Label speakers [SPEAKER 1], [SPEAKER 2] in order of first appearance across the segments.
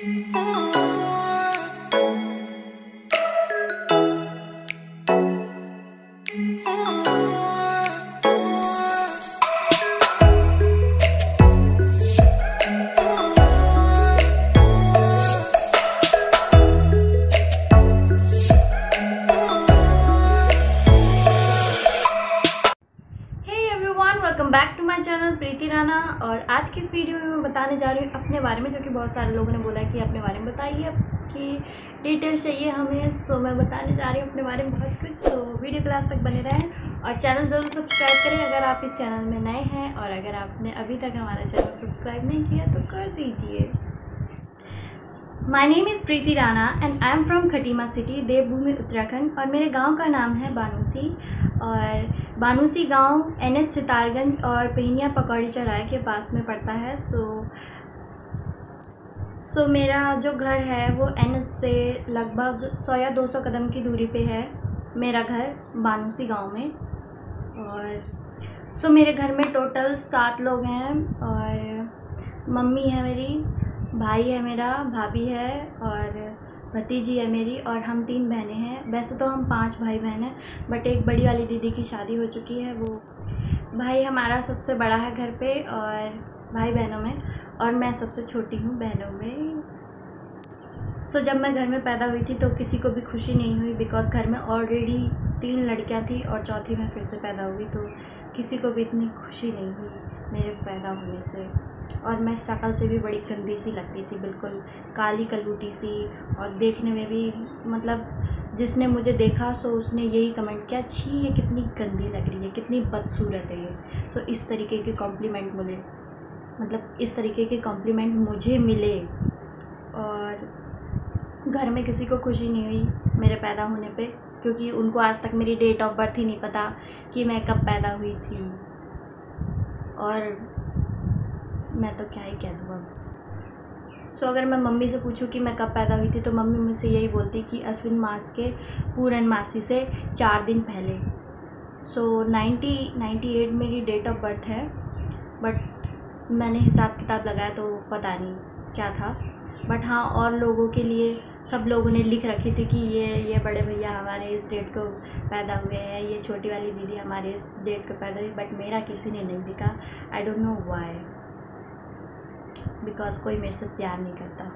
[SPEAKER 1] Welcome back to my channel Preeti Rana. और आज की इस वीडियो में मैं बताने जा रही हूँ अपने बारे में, जो कि बहुत सारे लोगों ने बोला कि अपने बारे में बताइए, आपकी डिटेल चाहिए हमें। सो मैं बताने जा रही हूँ अपने बारे में बहुत कुछ। सो वीडियो के लास्ट तक बने रहें और चैनल ज़रूर सब्सक्राइब करें अगर आप इस चैनल में नए हैं, और अगर आपने अभी तक हमारा चैनल सब्सक्राइब नहीं किया तो कर दीजिए। My name is Preeti Rana and I am from Khatima city, Devbhoomi Uttarakhand. और मेरे गांव का नाम है बानूसी, और बानूसी गांव NH सितारगंज और पहिनिया पकौड़ी चौराहे के पास में पड़ता है। सो मेरा जो घर है वो NH से लगभग 100 या 200 कदम की दूरी पे है मेरा घर बानूसी गांव में। और मेरे घर में टोटल 7 लोग हैं, और मम्मी है मेरी, भाई है मेरा, भाभी है और भतीजी है मेरी, और हम 3 बहनें हैं। वैसे तो हम 5 भाई बहन हैं, बट एक बड़ी वाली दीदी की शादी हो चुकी है। वो भाई हमारा सबसे बड़ा है घर पे और भाई बहनों में, और मैं सबसे छोटी हूँ बहनों में। जब मैं घर में पैदा हुई थी तो किसी को भी खुशी नहीं हुई, बिकॉज़ घर में ऑलरेडी 3 लड़कियाँ थी और चौथी में फिर से पैदा हुई, तो किसी को भी इतनी खुशी नहीं हुई मेरे पैदा होने से। और मैं शक्ल से भी बड़ी गंदी सी लगती थी, बिल्कुल काली कलूटी सी, और देखने में भी मतलब जिसने मुझे देखा उसने यही कमेंट किया, छी ये कितनी गंदी लग रही है, कितनी बदसूरत है ये। इस तरीके के कॉम्प्लीमेंट मिले, मतलब इस तरीके के कॉम्प्लीमेंट मुझे मिले, और घर में किसी को खुशी नहीं हुई मेरे पैदा होने पे, क्योंकि उनको आज तक मेरी डेट ऑफ बर्थ ही नहीं पता कि मैं कब पैदा हुई थी। और मैं तो क्या ही कह दूँ अब। अगर मैं मम्मी से पूछूं कि मैं कब पैदा हुई थी तो मम्मी मुझसे यही बोलती कि अश्विन मास के पूर्णमासी से 4 दिन पहले। 98 मेरी डेट ऑफ बर्थ है, बट मैंने हिसाब किताब लगाया तो पता नहीं क्या था। बट हाँ, और लोगों के लिए सब लोगों ने लिख रखी थी कि ये बड़े भैया हमारे इस डेट को पैदा हुए हैं, ये छोटी वाली दीदी हमारे इस डेट को पैदा हुई, बट मेरा किसी ने नहीं लिखा। I don't know why, because कोई मेरे से प्यार नहीं करता।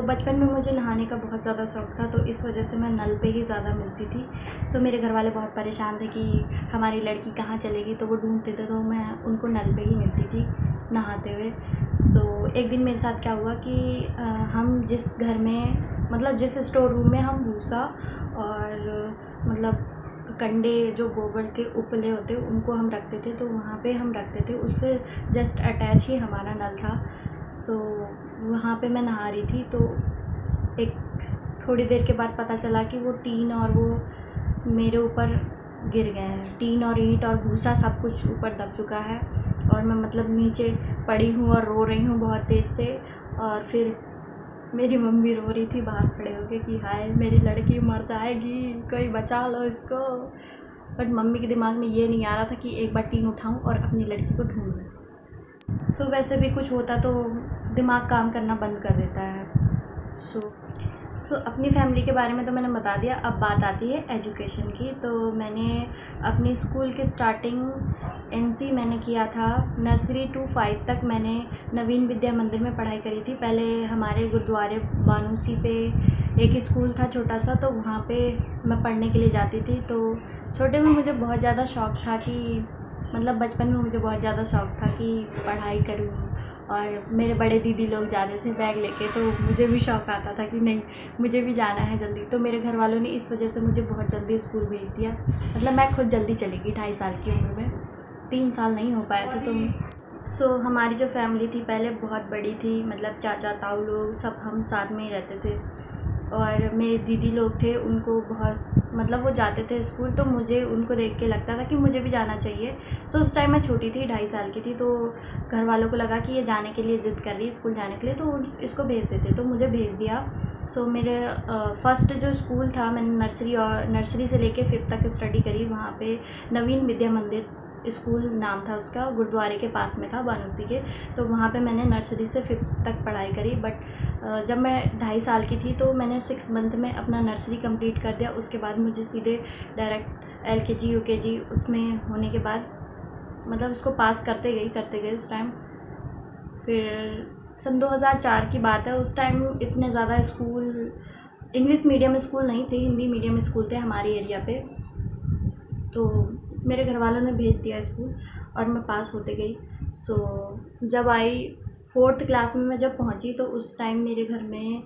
[SPEAKER 1] बचपन में मुझे नहाने का बहुत ज़्यादा शौक़ था, तो इस वजह से मैं नल पे ही ज़्यादा मिलती थी। मेरे घर वाले बहुत परेशान थे कि हमारी लड़की कहाँ चलेगी, तो वो ढूंढते थे, तो मैं उनको नल पे ही मिलती थी नहाते हुए। एक दिन मेरे साथ क्या हुआ कि हम जिस घर में, मतलब जिस स्टोर रूम में हम भूसा और मतलब कंडे जो गोबर के उपले होते उनको हम रखते थे, तो वहाँ पे हम रखते थे, उससे जस्ट अटैच ही हमारा नल था। वहाँ पे मैं नहा रही थी, तो एक थोड़ी देर के बाद पता चला कि वो टीन और वो मेरे ऊपर गिर गए हैं। टीन और ईंट और भूसा सब कुछ ऊपर दब चुका है, और मैं मतलब नीचे पड़ी हूँ और रो रही हूँ बहुत तेज़ से। और फिर मेरी मम्मी रो रही थी बाहर खड़े होके कि हाय मेरी लड़की मर जाएगी, कोई बचा लो इसको। बट मम्मी के दिमाग में ये नहीं आ रहा था कि एक बार टीन उठाऊं और अपनी लड़की को ढूंढूं। वैसे भी कुछ होता तो दिमाग काम करना बंद कर देता है। अपनी फैमिली के बारे में तो मैंने बता दिया। अब बात आती है एजुकेशन की। तो मैंने अपनी स्कूल की स्टार्टिंग NC मैंने किया था, नर्सरी to 5 तक मैंने नवीन विद्या मंदिर में पढ़ाई करी थी। पहले हमारे गुरुद्वारे बानूसी पे एक स्कूल था छोटा सा, तो वहाँ पे मैं पढ़ने के लिए जाती थी। तो छोटे में मुझे बहुत ज़्यादा शौक़ था कि मतलब बचपन में मुझे बहुत ज़्यादा शौक़ था कि पढ़ाई करूँ, और मेरे बड़े दीदी लोग जाते थे बैग लेके, तो मुझे भी शौक़ आता था कि नहीं मुझे भी जाना है जल्दी। तो मेरे घर वालों ने इस वजह से मुझे बहुत जल्दी स्कूल भेज दिया। मतलब मैं खुद जल्दी चली गई 2.5 साल की उम्र में, 3 साल नहीं हो पाया था। तो हमारी जो फैमिली थी पहले बहुत बड़ी थी, मतलब चाचा ताऊ लोग सब हम साथ में ही रहते थे। और मेरे दीदी लोग थे, उनको बहुत मतलब वो जाते थे स्कूल, तो मुझे उनको देख के लगता था कि मुझे भी जाना चाहिए। उस टाइम मैं छोटी थी, 2.5 साल की थी, तो घर वालों को लगा कि ये जाने के लिए ज़िद कर रही है स्कूल जाने के लिए, तो इसको भेज देते, तो मुझे भेज दिया। मेरे फर्स्ट जो स्कूल था, मैंने नर्सरी से लेके 5th तक स्टडी करी वहाँ पे नवीन विद्या मंदिर स्कूल नाम था उसका, गुरुद्वारे के पास में था बानूसी के। तो वहाँ पे मैंने नर्सरी से 5th तक पढ़ाई करी। बट जब मैं 2.5 साल की थी तो मैंने 6 मंथ में अपना नर्सरी कंप्लीट कर दिया। उसके बाद मुझे सीधे डायरेक्ट LKG UKG उसमें होने के बाद मतलब उसको पास करते गई उस टाइम। फिर सन 2004 की बात है। उस टाइम इतने ज़्यादा स्कूल इंग्लिश मीडियम स्कूल नहीं थे, हिंदी मीडियम स्कूल थे हमारे एरिया पे। तो मेरे घर वालों ने भेज दिया स्कूल और मैं पास होते गई। जब आई 4th क्लास में मैं जब पहुंची तो उस टाइम मेरे घर में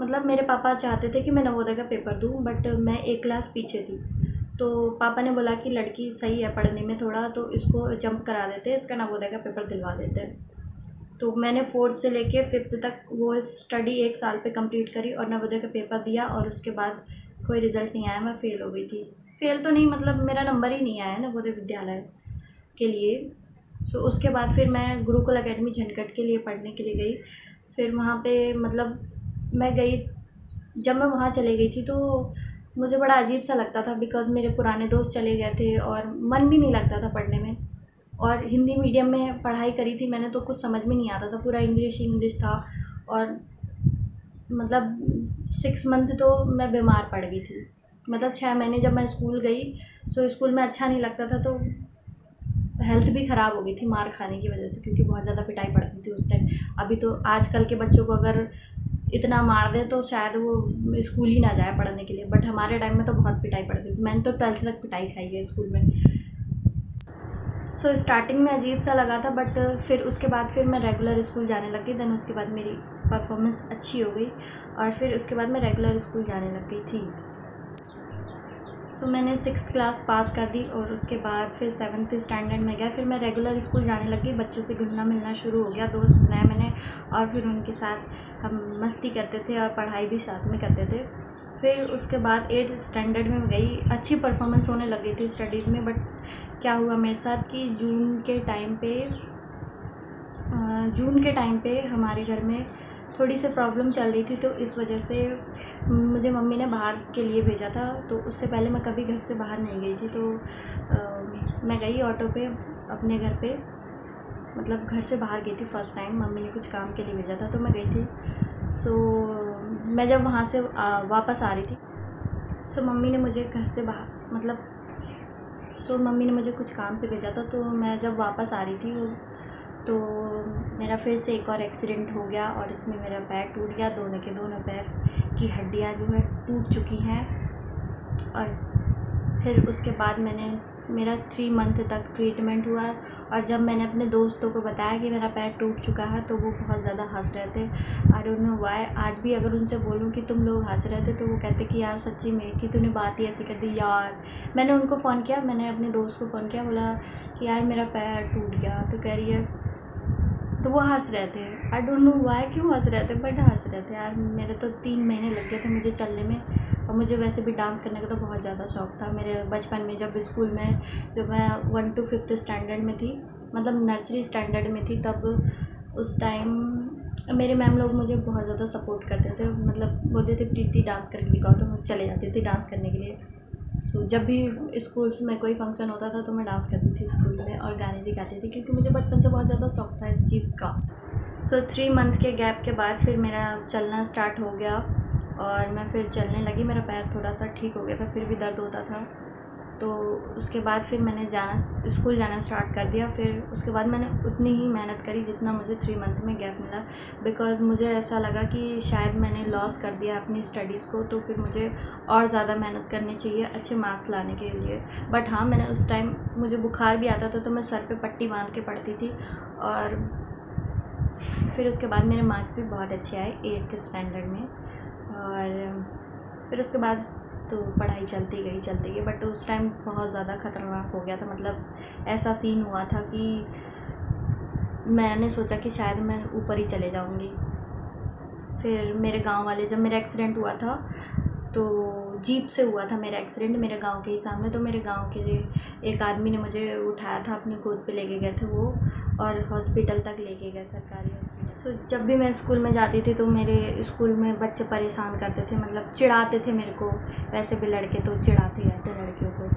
[SPEAKER 1] मतलब मेरे पापा चाहते थे कि मैं नवोदय का पेपर दूं, बट मैं 1 क्लास पीछे थी। तो पापा ने बोला कि लड़की सही है पढ़ने में थोड़ा, तो इसको जंप करा देते हैं, इसका नवोदय का पेपर दिलवा देते हैं। तो मैंने 4th से लेके 5th तक वो स्टडी 1 साल पे कंप्लीट करी और नवोदय का पेपर दिया। और उसके बाद कोई रिज़ल्ट नहीं आया, मैं फ़ेल हो गई थी। फ़ेल तो नहीं, मतलब मेरा नंबर ही नहीं आया नवोदय विद्यालय के लिए। उसके बाद फिर मैं गुरुकुल अकेडमी झंझट के लिए पढ़ने के लिए गई। फिर वहाँ पे मतलब मैं गई, जब मैं वहाँ चले गई थी तो मुझे बड़ा अजीब सा लगता था, बिकॉज़ मेरे पुराने दोस्त चले गए थे और मन भी नहीं लगता था पढ़ने में। और हिंदी मीडियम में पढ़ाई करी थी मैंने, तो कुछ समझ में नहीं आता था, पूरा इंग्लिश था। और मतलब 6 मंथ तो मैं बीमार पड़ गई थी। मतलब 6 महीने जब मैं स्कूल गई तो स्कूल में अच्छा नहीं लगता था, तो हेल्थ भी ख़राब हो गई थी मार खाने की वजह से, क्योंकि बहुत ज़्यादा पिटाई पड़ती थी उस टाइम। अभी तो आजकल के बच्चों को अगर इतना मार दें तो शायद वो स्कूल ही ना जाए पढ़ने के लिए, बट हमारे टाइम में तो बहुत पिटाई पड़ती थी। मैंने तो 12th तक पिटाई खाई है स्कूल में। स्टार्टिंग में अजीब सा लगा था, बट फिर उसके बाद फिर मैं रेगुलर स्कूल जाने लग गई। देन उसके बाद मेरी परफॉर्मेंस अच्छी हो गई और फिर उसके बाद मैं रेगुलर स्कूल जाने लग गई थी। मैंने 6th क्लास पास कर दी और उसके बाद फिर 7th स्टैंडर्ड में गया। फिर मैं रेगुलर स्कूल जाने लग गई, बच्चों से घुलना मिलना शुरू हो गया, दोस्त बनाए मैंने और फिर उनके साथ हम मस्ती करते थे और पढ़ाई भी साथ में करते थे। फिर उसके बाद 8th स्टैंडर्ड में गई, अच्छी परफॉर्मेंस होने लग गई थी स्टडीज़ में। बट क्या हुआ मेरे साथ कि जून के टाइम पे हमारे घर में थोड़ी सी प्रॉब्लम चल रही थी, तो इस वजह से मुझे मम्मी ने बाहर के लिए भेजा था। तो उससे पहले मैं कभी घर से बाहर नहीं गई थी। तो मैं गई ऑटो पे अपने घर पे, मतलब घर से बाहर गई थी फर्स्ट टाइम। मम्मी ने कुछ काम के लिए भेजा था तो मैं गई थी। मैं जब वहाँ से वापस आ रही थी मम्मी ने मुझे घर से बाहर मम्मी ने मुझे कुछ काम से भेजा था। तो मैं जब वापस आ रही थी तो मेरा फिर से एक और एक्सीडेंट हो गया और इसमें मेरा पैर टूट गया। दोनों पैर की हड्डियां जो है टूट चुकी हैं। और फिर उसके बाद मेरा 3 मंथ तक ट्रीटमेंट हुआ। और जब मैंने अपने दोस्तों को बताया कि मेरा पैर टूट चुका है तो वो बहुत ज़्यादा हंस रहे थे। I don't know why. आज भी अगर उनसे बोलूँ कि तुम लोग हंस रहे थे तो वो कहते कि यार सच्ची में कि तूने बात ही ऐसी कर दी यार। मैंने उनको फ़ोन किया, मैंने अपने दोस्त को फ़ोन किया, बोला कि यार मेरा पैर टूट गया। तो कह रही है, तो वो हंस रहे थे। आई डोंट नो व्हाई क्यों हंस रहे थे, बट हंस रहे थे यार। मेरे तो 3 महीने लग गए थे मुझे चलने में। और मुझे वैसे भी डांस करने का तो बहुत ज़्यादा शौक़ था मेरे बचपन में। जब स्कूल में जब मैं 1 to 5th स्टैंडर्ड में थी, मतलब नर्सरी स्टैंडर्ड में थी, तब उस टाइम मेरे मैम लोग मुझे बहुत ज़्यादा सपोर्ट करते थे। मतलब बोलते थे प्रीति डांस करके दिखाओ, तो मैं चले जाती थी डांस करने के लिए। जब भी स्कूल्स में कोई फंक्शन होता था तो मैं डांस करती थी स्कूल में और गाने भी गाती थी, क्योंकि मुझे बचपन से बहुत ज़्यादा शौक़ था इस चीज़ का। 3 मंथ के गैप के बाद फिर मेरा चलना स्टार्ट हो गया और मैं फिर चलने लगी। मेरा पैर थोड़ा सा ठीक हो गया था, फिर भी दर्द होता था। तो उसके बाद फिर मैंने स्कूल जाना स्टार्ट कर दिया। फिर उसके बाद मैंने उतनी ही मेहनत करी जितना मुझे 3 मंथ में गैप मिला, बिकॉज़ मुझे ऐसा लगा कि शायद मैंने लॉस कर दिया अपनी स्टडीज़ को, तो फिर मुझे और ज़्यादा मेहनत करनी चाहिए अच्छे मार्क्स लाने के लिए। बट हाँ, मैंने उस टाइम मुझे बुखार भी आता था तो मैं सर पे पट्टी बांध के पढ़ती थी। और फिर उसके बाद मेरे मार्क्स भी बहुत अच्छे आए 8th स्टैंडर्ड में। और फिर उसके बाद तो पढ़ाई चलती गई। बट उस टाइम बहुत ज़्यादा ख़तरनाक हो गया था। मतलब ऐसा सीन हुआ था कि मैंने सोचा कि शायद मैं ऊपर ही चले जाऊंगी। फिर मेरे गांव वाले, जब मेरा एक्सीडेंट हुआ था तो जीप से हुआ था मेरा एक्सीडेंट मेरे गांव के ही सामने। तो मेरे गांव के एक आदमी ने मुझे उठाया था, अपनी गोद पे लेके गए थे वो, और हॉस्पिटल तक लेके गए, सरकारी हॉस्पिटल। जब भी मैं स्कूल में जाती थी तो मेरे स्कूल में बच्चे परेशान करते थे, मतलब चिढ़ाते थे मेरे को। वैसे भी लड़के तो चिढ़ाते रहते लड़कियों को।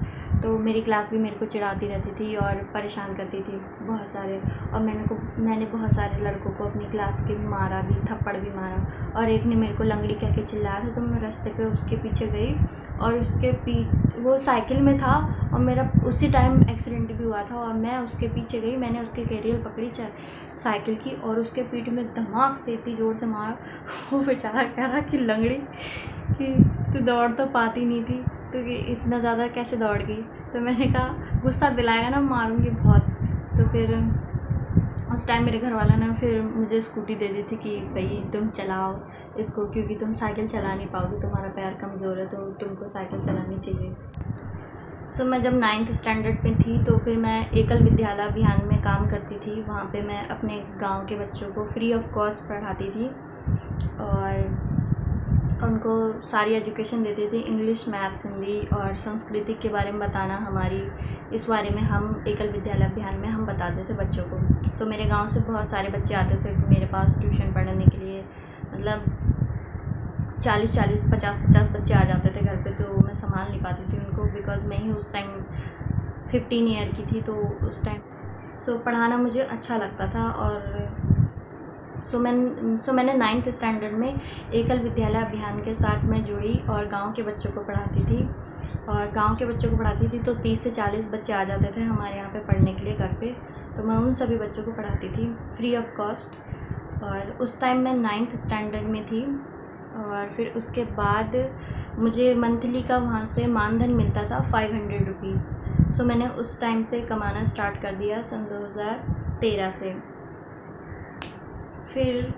[SPEAKER 1] तो मेरी क्लास भी मेरे को चिढ़ाती रहती थी और परेशान करती थी बहुत सारे। और मैंने बहुत सारे लड़कों को अपनी क्लास के भी मारा भी, थप्पड़ भी मारा। और एक ने मेरे को लंगड़ी कह के चिल्लाया था, तो मैं रास्ते पे उसके पीछे गई और वो साइकिल में था और मेरा उसी टाइम एक्सीडेंट भी हुआ था और मैं उसके पीछे गई। मैंने उसके कैरियर पकड़ी साइकिल की और उसके पीठ में धमाक से इतनी ज़ोर से मारा। वो बेचारा कह रहा कि लंगड़ी कि तू दौड़ तो पाती नहीं थी, तो कि इतना ज़्यादा कैसे दौड़ गई। तो मैंने कहा गुस्सा दिलाएगा ना मारूंगी बहुत। तो फिर उस टाइम मेरे घर वाला ने फिर मुझे स्कूटी दे दी थी कि भाई तुम चलाओ इसको, क्योंकि तुम साइकिल चला नहीं पाओगे, तुम्हारा पैर कमज़ोर है, तो तुमको साइकिल चलानी चाहिए। सो मैं जब 9th स्टैंडर्ड में थी तो फिर मैं एकल विद्यालय अभियान में काम करती थी। वहाँ पे मैं अपने गांव के बच्चों को फ्री ऑफ कॉस्ट पढ़ाती थी और उनको सारी एजुकेशन देती थी, इंग्लिश, मैथ्स, हिंदी और संस्कृति के बारे में बताना हमारी, इस बारे में हम एकल विद्यालय अभियान में हम बताते थे बच्चों को। सो मेरे गांव से बहुत सारे बच्चे आते थे मेरे पास ट्यूशन पढ़ने के लिए, मतलब 40-40, 50-50 बच्चे आ जाते थे घर पे। तो मैं संभाल नहीं पाती थी उनको, बिकॉज़ मैं ही उस टाइम 15 ईयर की थी। तो उस टाइम पढ़ाना मुझे अच्छा लगता था। और मैंने 9th स्टैंडर्ड में एकल विद्यालय अभियान के साथ मैं जुड़ी और गांव के बच्चों को पढ़ाती थी। और गांव के बच्चों को पढ़ाती थी तो 30 से 40 बच्चे आ जाते थे हमारे यहाँ पे पढ़ने के लिए घर पे। तो मैं उन सभी बच्चों को पढ़ाती थी फ्री ऑफ कॉस्ट। और उस टाइम मैं 9th स्टैंडर्ड में थी। और फिर उसके बाद मुझे मंथली का वहाँ से मानधन मिलता था 500 रुपीज़। सो मैंने उस टाइम से कमाना स्टार्ट कर दिया सन 2013 से। फिर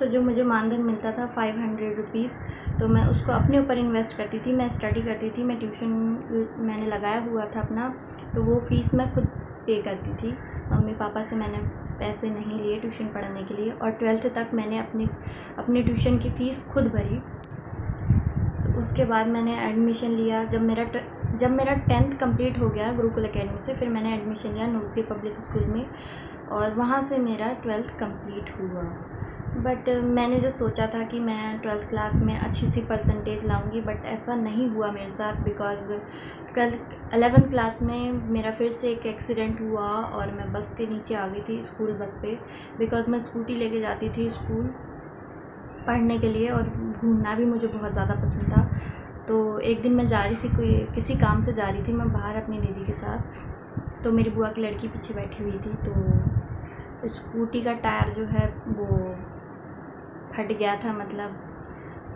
[SPEAKER 1] जो मुझे मानधन मिलता था 500 रुपीज़, तो मैं उसको अपने ऊपर इन्वेस्ट करती थी। मैं स्टडी करती थी, मैं ट्यूशन मैंने लगाया हुआ था अपना, तो वो फ़ीस मैं खुद पे करती थी। मम्मी पापा से मैंने पैसे नहीं लिए ट्यूशन पढ़ाने के लिए। और 12th तक मैंने अपनी ट्यूशन की फ़ीस खुद भरी। उसके बाद मैंने एडमिशन लिया। जब मेरा 10th कंप्लीट हो गया गुरुकुल एकेडमी से, फिर मैंने एडमिशन लिया नूसरी पब्लिक स्कूल में और वहाँ से मेरा 12th कंप्लीट हुआ। बट मैंने जो सोचा था कि मैं 12th क्लास में अच्छी सी परसेंटेज लाऊंगी, बट ऐसा नहीं हुआ मेरे साथ। बिकॉज़ 11th क्लास में मेरा फिर से एक एक्सीडेंट हुआ और मैं बस के नीचे आ गई थी, स्कूल बस पे। बिकॉज़ मैं स्कूटी लेके जाती थी स्कूल पढ़ने के लिए और घूमना भी मुझे बहुत ज़्यादा पसंद था। तो एक दिन मैं जा रही थी, किसी काम से जा रही थी मैं बाहर अपनी दीदी के साथ। तो मेरी बुआ की लड़की पीछे बैठी हुई थी, तो स्कूटी का टायर जो है वो फट गया था, मतलब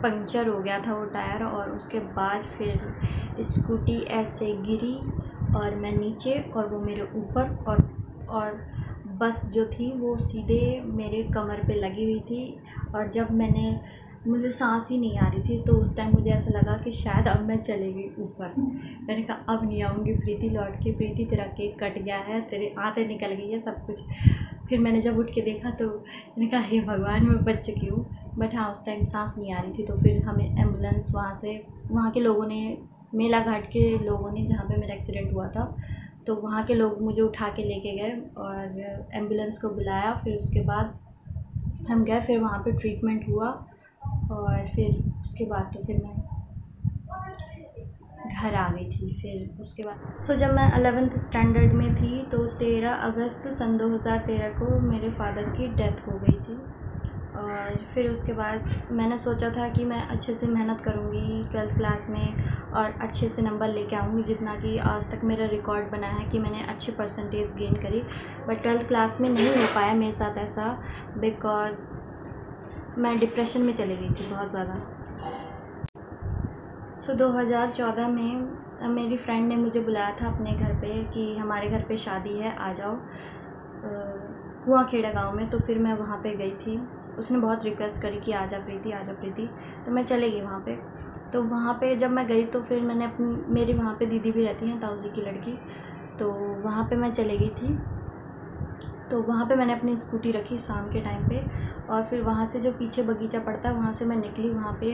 [SPEAKER 1] पंक्चर हो गया था वो टायर। और उसके बाद फिर स्कूटी ऐसे गिरी और मैं नीचे और वो मेरे ऊपर, और बस जो थी वो सीधे मेरे कमर पे लगी हुई थी। और जब मुझे सांस ही नहीं आ रही थी, तो उस टाइम मुझे ऐसा लगा कि शायद अब मैं चली गई ऊपर। मैंने कहा अब नहीं आऊँगी प्रीति लौट के, प्रीति तेरा केक कट गया है, तेरे आंतें निकल गई है, सब कुछ। फिर मैंने जब उठ के देखा तो मैंने कहा हे भगवान मैं बच चुकी हूँ। बट हाँ, उस टाइम सांस नहीं आ रही थी। तो फिर हमें एम्बुलेंस वहाँ के लोगों ने, मेला घाट के लोगों ने, जहाँ पे मेरा एक्सीडेंट हुआ था, तो वहाँ के लोग मुझे उठा के लेके गए और एम्बुलेंस को बुलाया। फिर उसके बाद हम गए, फिर वहाँ पे ट्रीटमेंट हुआ और फिर उसके बाद तो फिर मैं घर आ गई थी। फिर उसके बाद जब मैं 11th स्टैंडर्ड में थी तो 13 अगस्त सन 2013 को मेरे फादर की डेथ हो गई थी। और फिर उसके बाद मैंने सोचा था कि मैं अच्छे से मेहनत करूँगी 12th क्लास में और अच्छे से नंबर लेके आऊँगी, जितना कि आज तक मेरा रिकॉर्ड बना है कि मैंने अच्छी परसेंटेज गेन करी। बट 12th क्लास में नहीं हो पाया मेरे साथ ऐसा, बिकॉज़ मैं डिप्रेशन में चली गई थी बहुत ज़्यादा। 2014 में मेरी फ्रेंड ने मुझे बुलाया था अपने घर पे कि हमारे घर पे शादी है, आ जाओ, कुआँखेड़ा गाँव में। तो फिर मैं वहाँ पे गई थी। उसने बहुत रिक्वेस्ट करी कि आजा प्रीति, आजा प्रीति, तो मैं चली गई वहाँ पे। तो वहाँ पे जब मैं गई तो फिर मैंने मेरी वहाँ पे दीदी भी रहती हैं, ताऊ जी की लड़की, तो वहाँ पे मैं चली गई थी। तो वहाँ पे मैंने अपनी स्कूटी रखी शाम के टाइम पे और फिर वहाँ से जो पीछे बगीचा पड़ता है वहाँ से मैं निकली। वहाँ पे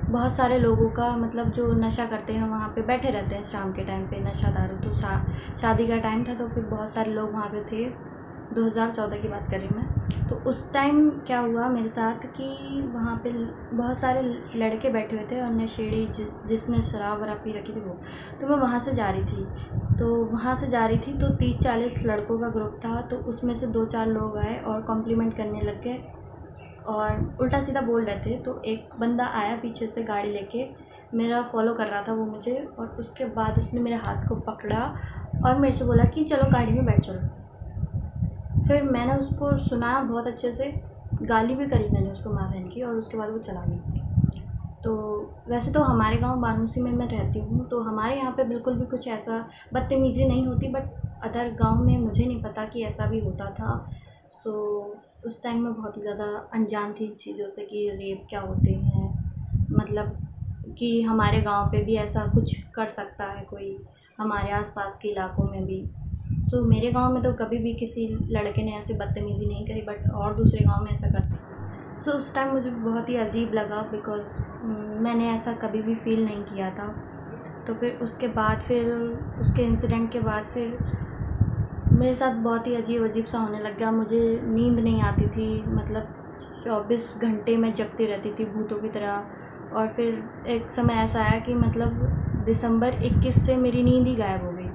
[SPEAKER 1] बहुत सारे लोगों का, मतलब जो नशा करते हैं वहाँ पे बैठे रहते हैं शाम के टाइम पे, नशा दारू। तो शादी का टाइम था तो फिर बहुत सारे लोग वहाँ पे थे 2014 की बात कर रही हूँ मैं। तो उस टाइम क्या हुआ मेरे साथ कि वहाँ पे बहुत सारे लड़के बैठे हुए थे और नशेड़ी जिसने शराब वराब पी रखी थी वो। तो मैं वहाँ से जा रही थी, तो 30-40 लड़कों का ग्रुप था। तो उसमें से 2-4 लोग आए और कॉम्प्लीमेंट करने लग गए और उल्टा सीधा बोल रहे थे। तो एक बंदा आया पीछे से गाड़ी लेके, मेरा फॉलो कर रहा था वो मुझे, और उसके बाद उसने मेरे हाथ को पकड़ा और मेरे से बोला कि चलो गाड़ी में बैठ चलो। फिर मैंने उसको सुना बहुत अच्छे से, गाली भी करी मैंने उसको माँ बहन की, और उसके बाद वो चला गया। तो वैसे तो हमारे गांव बानूसी में मैं रहती हूँ, तो हमारे यहाँ पे बिल्कुल भी कुछ ऐसा बदतमीज़ी नहीं होती, बट अदर गांव में मुझे नहीं पता कि ऐसा भी होता था। सो उस टाइम में बहुत ही ज़्यादा अनजान थी चीज़ों से कि रेप क्या होते हैं, मतलब कि हमारे गांव पे भी ऐसा कुछ कर सकता है कोई, हमारे आसपास के इलाकों में भी। तो मेरे गांव में तो कभी भी किसी लड़के ने ऐसे बदतमीज़ी नहीं करी, बट और दूसरे गांव में ऐसा करते हैं। सो उस टाइम मुझे बहुत ही अजीब लगा, बिकॉज़ मैंने ऐसा कभी भी फ़ील नहीं किया था। तो फिर उसके बाद फिर उसके इंसिडेंट के बाद फिर मेरे साथ बहुत ही अजीब सा होने लग गया। मुझे नींद नहीं आती थी, मतलब 24 घंटे मैं जगती रहती थी भूतों की तरह। और फिर एक समय ऐसा आया कि मतलब दिसंबर 21 से मेरी नींद ही गायब हो गई,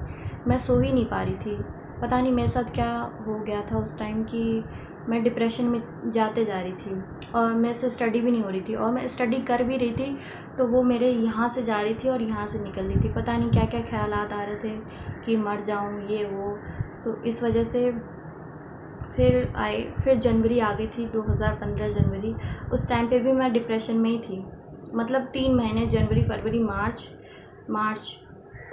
[SPEAKER 1] मैं सो ही नहीं पा रही थी। पता नहीं मेरे साथ क्या हो गया था उस टाइम कि मैं डिप्रेशन में जाते जा रही थी, और मेरे से स्टडी भी नहीं हो रही थी, और मैं स्टडी कर भी रही थी तो वो मेरे यहाँ से जा रही थी और यहाँ से निकल रही थी। पता नहीं क्या क्या ख्यालात आ रहे थे कि मर जाऊँ ये वो। तो इस वजह से फिर जनवरी आ गई थी, 2015 जनवरी। उस टाइम पे भी मैं डिप्रेशन में ही थी, मतलब 3 महीने, जनवरी फरवरी मार्च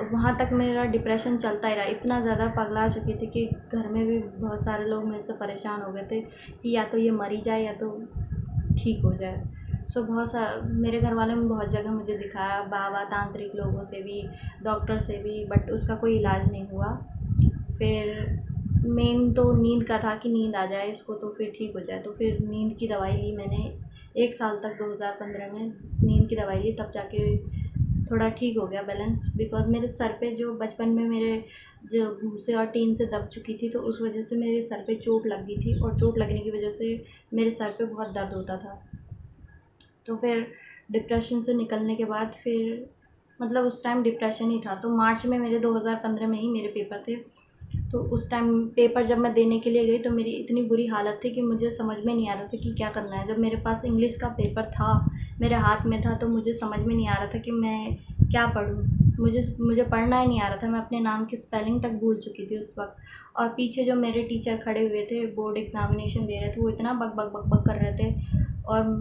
[SPEAKER 1] वहाँ तक मेरा डिप्रेशन चलता ही रहा। इतना ज़्यादा पगला चुकी थी कि घर में भी बहुत सारे लोग मेरे से परेशान हो गए थे कि या तो ये मरी जाए या तो ठीक हो जाए। सो मेरे घर वालों ने बहुत जगह मुझे दिखाया, बाबा तांत्रिक लोगों से भी, डॉक्टर से भी, बट उसका कोई इलाज नहीं हुआ। फिर मेन तो नींद का था कि नींद आ जाए इसको तो फिर ठीक हो जाए। तो फिर नींद की दवाई ली मैंने 1 साल तक, 2015 में नींद की दवाई ली, तब जाके थोड़ा ठीक हो गया बैलेंस। बिकॉज़ मेरे सर पे जो बचपन में मेरे जो भूसे और टीन से दब चुकी थी, तो उस वजह से मेरे सर पे चोट लग गई थी, और चोट लगने की वजह से मेरे सर पे बहुत दर्द होता था। तो फिर डिप्रेशन से निकलने के बाद फिर मतलब उस टाइम डिप्रेशन ही था। तो मार्च में मेरे 2015 में ही मेरे पेपर थे। तो उस टाइम पेपर जब मैं देने के लिए गई तो मेरी इतनी बुरी हालत थी कि मुझे समझ में नहीं आ रहा था कि क्या करना है। जब मेरे पास इंग्लिश का पेपर था, मेरे हाथ में था, तो मुझे समझ में नहीं आ रहा था कि मैं क्या पढूँ। मुझे पढ़ना ही नहीं आ रहा था। मैं अपने नाम की स्पेलिंग तक भूल चुकी थी उस वक़्त। और पीछे जो मेरे टीचर खड़े हुए थे, बोर्ड एग्ज़ामिनेशन दे रहे थे, वो इतना बक बक बक बक कर रहे थे, और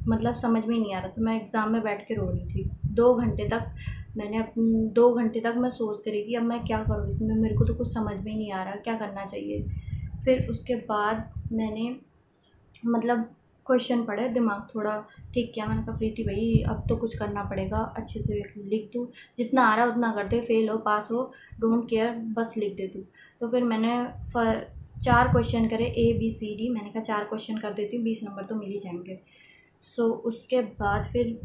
[SPEAKER 1] मतलब समझ में ही नहीं आ रहा था। मैं एग्ज़ाम में बैठ के रो रही थी 2 घंटे तक। 2 घंटे तक मैं सोचती रही कि अब मैं क्या करूँ इसमें, मेरे को तो कुछ समझ में ही नहीं आ रहा क्या करना चाहिए। फिर उसके बाद मैंने मतलब क्वेश्चन पढ़े, दिमाग थोड़ा ठीक किया। मैंने कहा प्रीति भाई अब तो कुछ करना पड़ेगा, अच्छे से लिख तू, जितना आ रहा है उतना कर दे, फेल हो पास हो डोंट केयर, बस लिख दे तू। तो फिर मैंने 4 क्वेश्चन करे, ABCD। मैंने कहा 4 क्वेश्चन कर देती हूँ, 20 नंबर तो मिल ही जाएंगे। सो उसके बाद फिर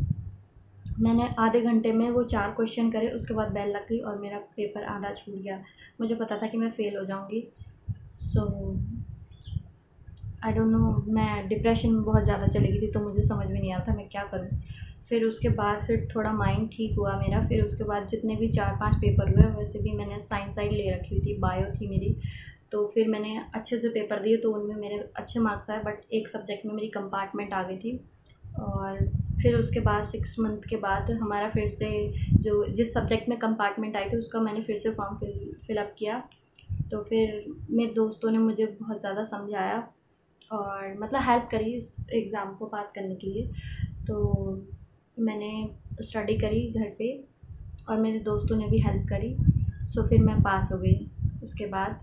[SPEAKER 1] मैंने आधे घंटे में वो 4 क्वेश्चन करे, उसके बाद बेल लग गई और मेरा पेपर आधा छूट गया। मुझे पता था कि मैं फ़ेल हो जाऊँगी। सो आई डोंट नो, मैं डिप्रेशन में बहुत ज़्यादा चली गई थी, तो मुझे समझ में नहीं आ रहा था मैं क्या करूँ। फिर उसके बाद फिर थोड़ा माइंड ठीक हुआ मेरा। फिर उसके बाद जितने भी 4-5 पेपर हुए, वैसे भी मैंने साइंस साइड ले रखी हुई थी, बायो थी मेरी। तो फिर मैंने अच्छे से पेपर दिए, तो उनमें मेरे अच्छे मार्क्स आए, बट एक सब्जेक्ट में मेरी कंपार्टमेंट आ गई थी। और फिर उसके बाद 6 मंथ के बाद हमारा फिर से जो जिस सब्जेक्ट में कंपार्टमेंट आई थी उसका मैंने फिर से फॉर्म फिलअप किया। तो फिर मेरे दोस्तों ने मुझे बहुत ज़्यादा समझाया और मतलब हेल्प करी इस एग्ज़ाम को पास करने के लिए। तो मैंने स्टडी करी घर पे और मेरे दोस्तों ने भी हेल्प करी। सो फिर मैं पास हो गई उसके बाद।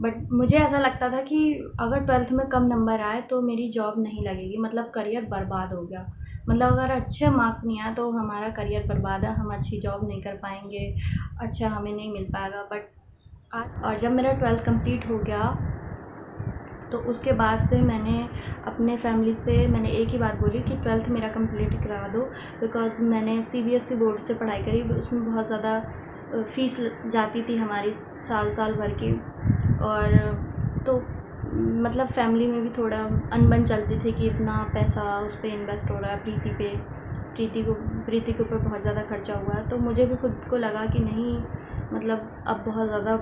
[SPEAKER 1] बट मुझे ऐसा लगता था कि अगर 12th में कम नंबर आए तो मेरी जॉब नहीं लगेगी, मतलब करियर बर्बाद हो गया। मतलब अगर अच्छे मार्क्स नहीं आए तो हमारा करियर बर्बाद है, हम अच्छी जॉब नहीं कर पाएंगे, अच्छा हमें नहीं मिल पाएगा। बट और जब मेरा 12th कंप्लीट हो गया तो उसके बाद से मैंने अपने फैमिली से मैंने एक ही बात बोली कि 12th मेरा कंप्लीट करा दो। बिकॉज़ मैंने CBSE बोर्ड से पढ़ाई करी, उसमें बहुत ज़्यादा फ़ीस जाती थी हमारी साल भर की। और तो मतलब फैमिली में भी थोड़ा अनबन चलती थी कि इतना पैसा उस पर इन्वेस्ट हो रहा है प्रीति के ऊपर बहुत ज़्यादा खर्चा हुआ है। तो मुझे भी खुद को लगा कि नहीं, मतलब अब बहुत ज़्यादा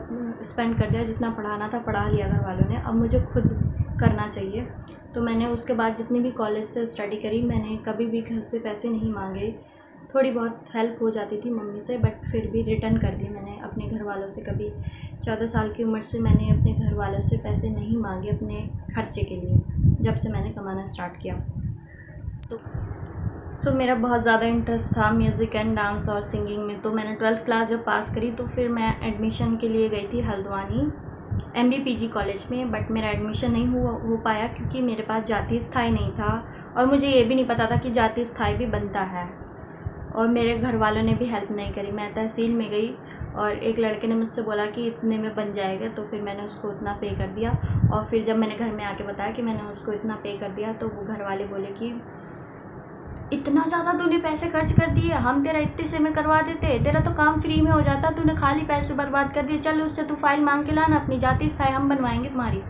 [SPEAKER 1] स्पेंड कर दिया, जितना पढ़ाना था पढ़ा लिया घर वालों ने, अब मुझे खुद करना चाहिए। तो मैंने उसके बाद जितनी भी कॉलेज से स्टडी करी, मैंने कभी भी घर से पैसे नहीं मांगे। थोड़ी बहुत हेल्प हो जाती थी मम्मी से, बट फिर भी रिटर्न कर दिए मैंने अपने घर वालों से। कभी 14 साल की उम्र से मैंने अपने घर वालों से पैसे नहीं मांगे अपने खर्चे के लिए, जब से मैंने कमाना स्टार्ट किया। तो मेरा बहुत ज़्यादा इंटरेस्ट था म्यूज़िक एंड डांस और सिंगिंग में। तो मैंने 12th क्लास जब पास करी तो फिर मैं एडमिशन के लिए गई थी हल्द्वानी MBPG कॉलेज में, बट मेरा एडमिशन नहीं हो पाया क्योंकि मेरे पास जाति स्थाई नहीं था, और मुझे ये भी नहीं पता था कि जाति स्थाई भी बनता है, और मेरे घर वालों ने भी हेल्प नहीं करी। मैं तहसील में गई और एक लड़के ने मुझसे बोला कि इतने में बन जाएगा, तो फिर मैंने उसको उतना पे कर दिया। और फिर जब मैंने घर में आके बताया कि मैंने उसको इतना पे कर दिया, तो वो घर वाले बोले कि इतना ज़्यादा तूने पैसे खर्च कर दिए, हम तेरा इतने से में करवा देते, तेरा तो काम फ्री में हो जाता, तूने खाली पैसे बर्बाद कर दिए, चल उससे तू फाइल मांग के लाना, अपनी जाति स्थाई हम बनवाएंगे तुम्हारी।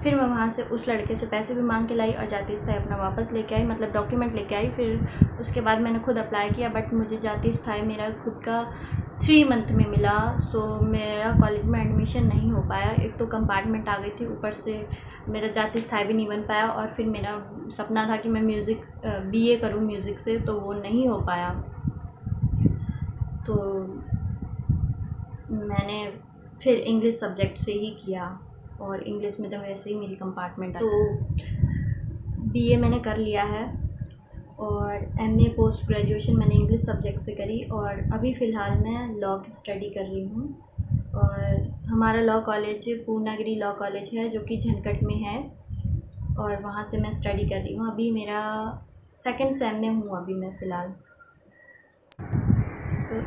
[SPEAKER 1] फिर मैं वहाँ से उस लड़के से पैसे भी मांग के लाई और जाति स्थाई अपना वापस लेके आई, मतलब डॉक्यूमेंट लेके आई। फिर उसके बाद मैंने खुद अप्लाई किया, बट मुझे जाति स्थाई मेरा खुद का 3 मंथ में मिला। सो मेरा कॉलेज में एडमिशन नहीं हो पाया। एक तो कंपार्टमेंट आ गई थी, ऊपर से मेरा जाति स्थाई भी नहीं बन पाया, और फिर मेरा सपना था कि मैं म्यूज़िक BA करूँ म्यूज़िक से, तो वो नहीं हो पाया। तो मैंने फिर इंग्लिश सब्जेक्ट से ही किया, और इंग्लिश में तो वैसे ही मेरी कंपार्टमेंट है। तो BA मैंने कर लिया है, और MA पोस्ट ग्रेजुएशन मैंने इंग्लिश सब्जेक्ट से करी, और अभी फ़िलहाल मैं लॉ की स्टडी कर रही हूँ। और हमारा law college Purnagiri law college है, जो कि झनकट में है, और वहाँ से मैं स्टडी कर रही हूँ। अभी मेरा 2nd सेम में हूँ अभी मैं फ़िलहाल।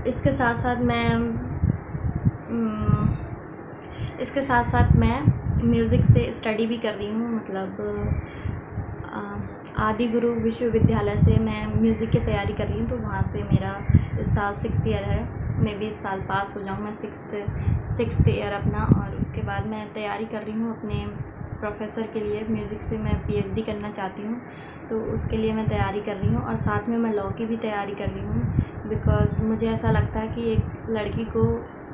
[SPEAKER 1] इसके साथ साथ मैं म्यूज़िक से स्टडी भी कर रही हूँ। मतलब आदि गुरु विश्वविद्यालय से मैं म्यूज़िक की तैयारी कर रही हूँ, तो वहाँ से मेरा इस साल 6th ईयर है। मैं भी इस साल पास हो जाऊँ मैं 6th ईयर अपना, और उसके बाद मैं तैयारी कर रही हूँ अपने प्रोफेसर के लिए। म्यूज़िक से मैं PhD करना चाहती हूँ, तो उसके लिए मैं तैयारी कर रही हूँ, और साथ में मैं लॉ की भी तैयारी कर रही हूँ। बिकॉज़ मुझे ऐसा लगता है कि एक लड़की को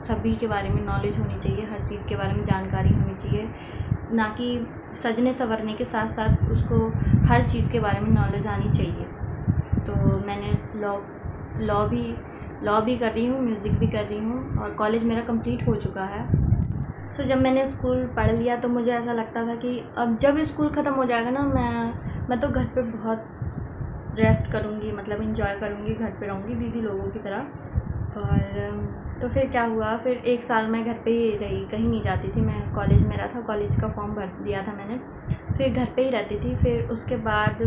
[SPEAKER 1] सभी के बारे में नॉलेज होनी चाहिए, हर चीज़ के बारे में जानकारी होनी चाहिए, ना कि सजने संवरने के साथ साथ उसको हर चीज़ के बारे में नॉलेज आनी चाहिए। तो मैंने लॉ भी कर रही हूँ, म्यूज़िक भी कर रही हूँ, और कॉलेज मेरा कंप्लीट हो चुका है। सो जब मैंने स्कूल पढ़ लिया तो मुझे ऐसा लगता था कि अब जब स्कूल ख़त्म हो जाएगा ना, मैं तो घर पे बहुत रेस्ट करूँगी, मतलब एंजॉय करूँगी, घर पे रहूँगी दीदी लोगों की तरह। और तो फिर क्या हुआ, फिर 1 साल मैं घर पे ही रही, कहीं नहीं जाती थी। मैं कॉलेज में रहा था, कॉलेज का फॉर्म भर दिया था मैंने, फिर घर पे ही रहती थी। फिर उसके बाद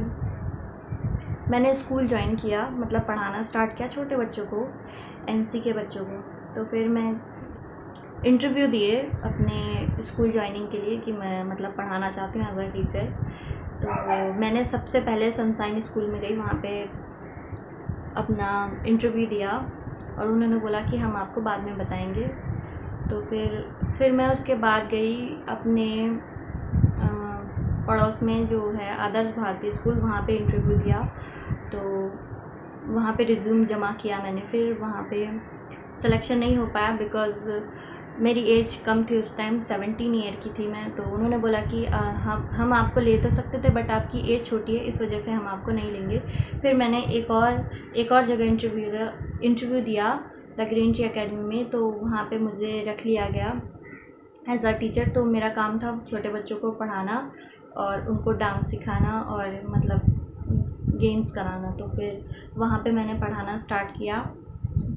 [SPEAKER 1] मैंने स्कूल ज्वाइन किया, मतलब पढ़ाना स्टार्ट किया छोटे बच्चों को, NC के बच्चों को। तो फिर मैं इंटरव्यू दिए अपने स्कूल ज्वाइनिंग के लिए कि मैं मतलब पढ़ाना चाहती हूँ एज अ टीचर। तो मैंने सबसे पहले सनसाइन स्कूल में गई, वहाँ पे अपना इंटरव्यू दिया, और उन्होंने बोला कि हम आपको बाद में बताएंगे। तो फिर मैं उसके बाद गई अपने पड़ोस में जो है आदर्श भारतीय स्कूल, वहाँ पे इंटरव्यू दिया। तो वहाँ पे रिज्यूम जमा किया मैंने। फिर वहाँ पे सिलेक्शन नहीं हो पाया, बिकॉज़ मेरी एज कम थी उस टाइम, 17 ईयर की थी मैं। तो उन्होंने बोला कि हम आपको ले तो सकते थे, बट आपकी एज छोटी है, इस वजह से हम आपको नहीं लेंगे। फिर मैंने एक और जगह इंटरव्यू दिया, द ग्रीन ट्री एकेडमी में। तो वहाँ पे मुझे रख लिया गया एज अ टीचर। तो मेरा काम था छोटे बच्चों को पढ़ाना और उनको डांस सिखाना और मतलब गेम्स कराना। तो फिर वहाँ पे मैंने पढ़ाना स्टार्ट किया।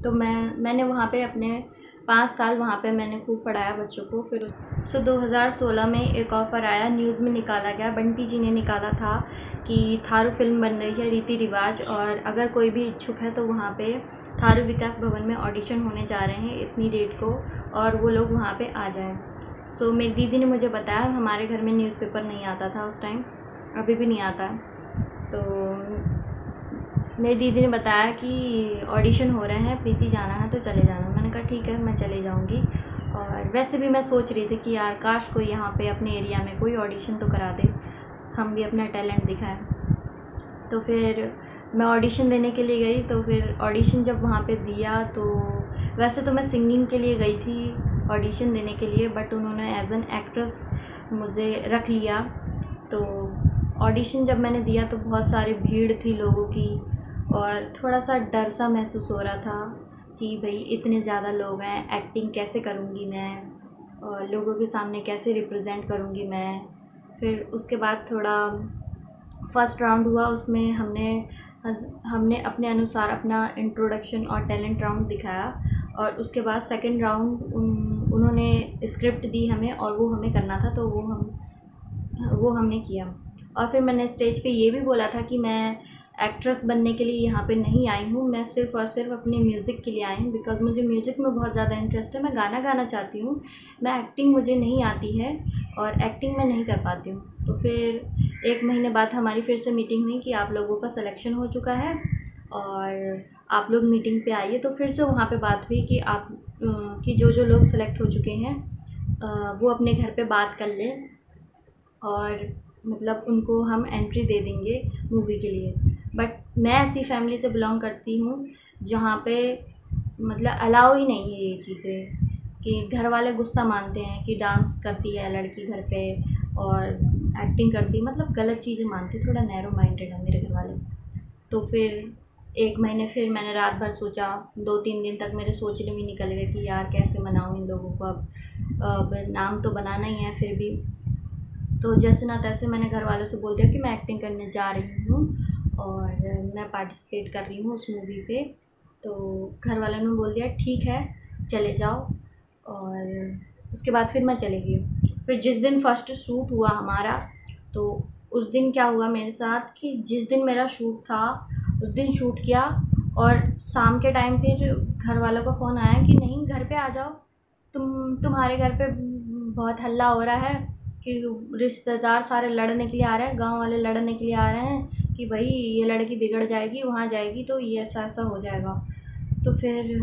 [SPEAKER 1] तो मैंने वहाँ पे अपने 5 साल वहाँ पे मैंने खूब पढ़ाया बच्चों को। फिर 2016 में एक ऑफ़र आया, न्यूज़ में निकाला गया, बंटी जी ने निकाला था कि थारू फिल्म बन रही है रीति रिवाज, और अगर कोई भी इच्छुक है तो वहाँ पे थारू विकास भवन में ऑडिशन होने जा रहे हैं इतनी डेट को, और वो लोग वहाँ पे आ जाएं। सो मेरी दीदी ने मुझे बताया, हमारे घर में न्यूज़पेपर नहीं आता था उस टाइम, अभी भी नहीं आता। तो मेरी दीदी ने बताया कि ऑडिशन हो रहे हैं, प्रीति जाना है तो चले जाना। मैंने कहा ठीक है, मैं चले जाऊंगी। और वैसे भी मैं सोच रही थी कि यार काश कोई यहाँ पे अपने एरिया में कोई ऑडिशन तो करा दे, हम भी अपना टैलेंट दिखाएं। तो फिर मैं ऑडिशन देने के लिए गई। तो फिर ऑडिशन जब वहाँ पे दिया तो वैसे तो मैं सिंगिंग के लिए गई थी ऑडिशन देने के लिए, बट उन्होंने एज एन एक्ट्रेस मुझे रख लिया। तो ऑडिशन जब मैंने दिया तो बहुत सारी भीड़ थी लोगों की, और थोड़ा सा डर सा महसूस हो रहा था कि भाई इतने ज़्यादा लोग हैं, एक्टिंग कैसे करूँगी मैं और लोगों के सामने कैसे रिप्रेजेंट करूँगी मैं। फिर उसके बाद थोड़ा फर्स्ट राउंड हुआ, उसमें हमने अपने अनुसार अपना इंट्रोडक्शन और टैलेंट राउंड दिखाया। और उसके बाद सेकंड राउंड उन्होंने स्क्रिप्ट दी हमें और वो हमें करना था, तो वो हमने किया। और फिर मैंने स्टेज पे ये भी बोला था कि मैं एक्ट्रेस बनने के लिए यहाँ पे नहीं आई हूँ, मैं सिर्फ़ और सिर्फ अपने म्यूज़िक के लिए आई हूँ, बिकॉज़ मुझे म्यूज़िक में बहुत ज़्यादा इंटरेस्ट है। मैं गाना गाना चाहती हूँ, मैं एक्टिंग मुझे नहीं आती है और एक्टिंग मैं नहीं कर पाती हूँ। तो फिर 1 महीने बाद हमारी फिर से मीटिंग हुई कि आप लोगों का सिलेक्शन हो चुका है और आप लोग मीटिंग पे आइए। तो फिर से वहाँ पे बात हुई कि जो लोग सेलेक्ट हो चुके हैं वो अपने घर पे बात कर लें और मतलब उनको हम एंट्री दे देंगे मूवी के लिए। बट मैं ऐसी फैमिली से बिलोंग करती हूँ जहाँ पे मतलब अलाउ ही नहीं है ये चीज़ें, कि घर वाले गुस्सा मानते हैं कि डांस करती है लड़की घर पे और एक्टिंग करती है, मतलब गलत चीज़ें मानते, थोड़ा नैरो माइंडेड है मेरे घर वाले। तो फिर 1 महीने फिर मैंने रात भर सोचा, 2-3 दिन तक मेरे सोचने में निकल गए कि यार कैसे मनाऊँ इन लोगों को, अब नाम तो बनाना ही है। फिर भी तो जैसे ना तैसे मैंने घर वालों से बोल दिया कि मैं एक्टिंग करने जा रही हूँ और मैं पार्टिसिपेट कर रही हूँ उस मूवी पे। तो घर वालों ने बोल दिया ठीक है चले जाओ, और उसके बाद फिर मैं चली गई। फिर जिस दिन फर्स्ट शूट हुआ हमारा, तो उस दिन क्या हुआ मेरे साथ कि जिस दिन मेरा शूट था उस दिन शूट किया और शाम के टाइम फिर घर वालों का फ़ोन आया कि नहीं घर पे आ जाओ, तुम्हारे घर पे बहुत हल्ला हो रहा है कि रिश्तेदार सारे लड़ने के लिए आ रहे हैं, गांव वाले लड़ने के लिए आ रहे हैं कि भाई ये लड़की बिगड़ जाएगी, वहाँ जाएगी तो ये ऐसा ऐसा हो जाएगा। तो फिर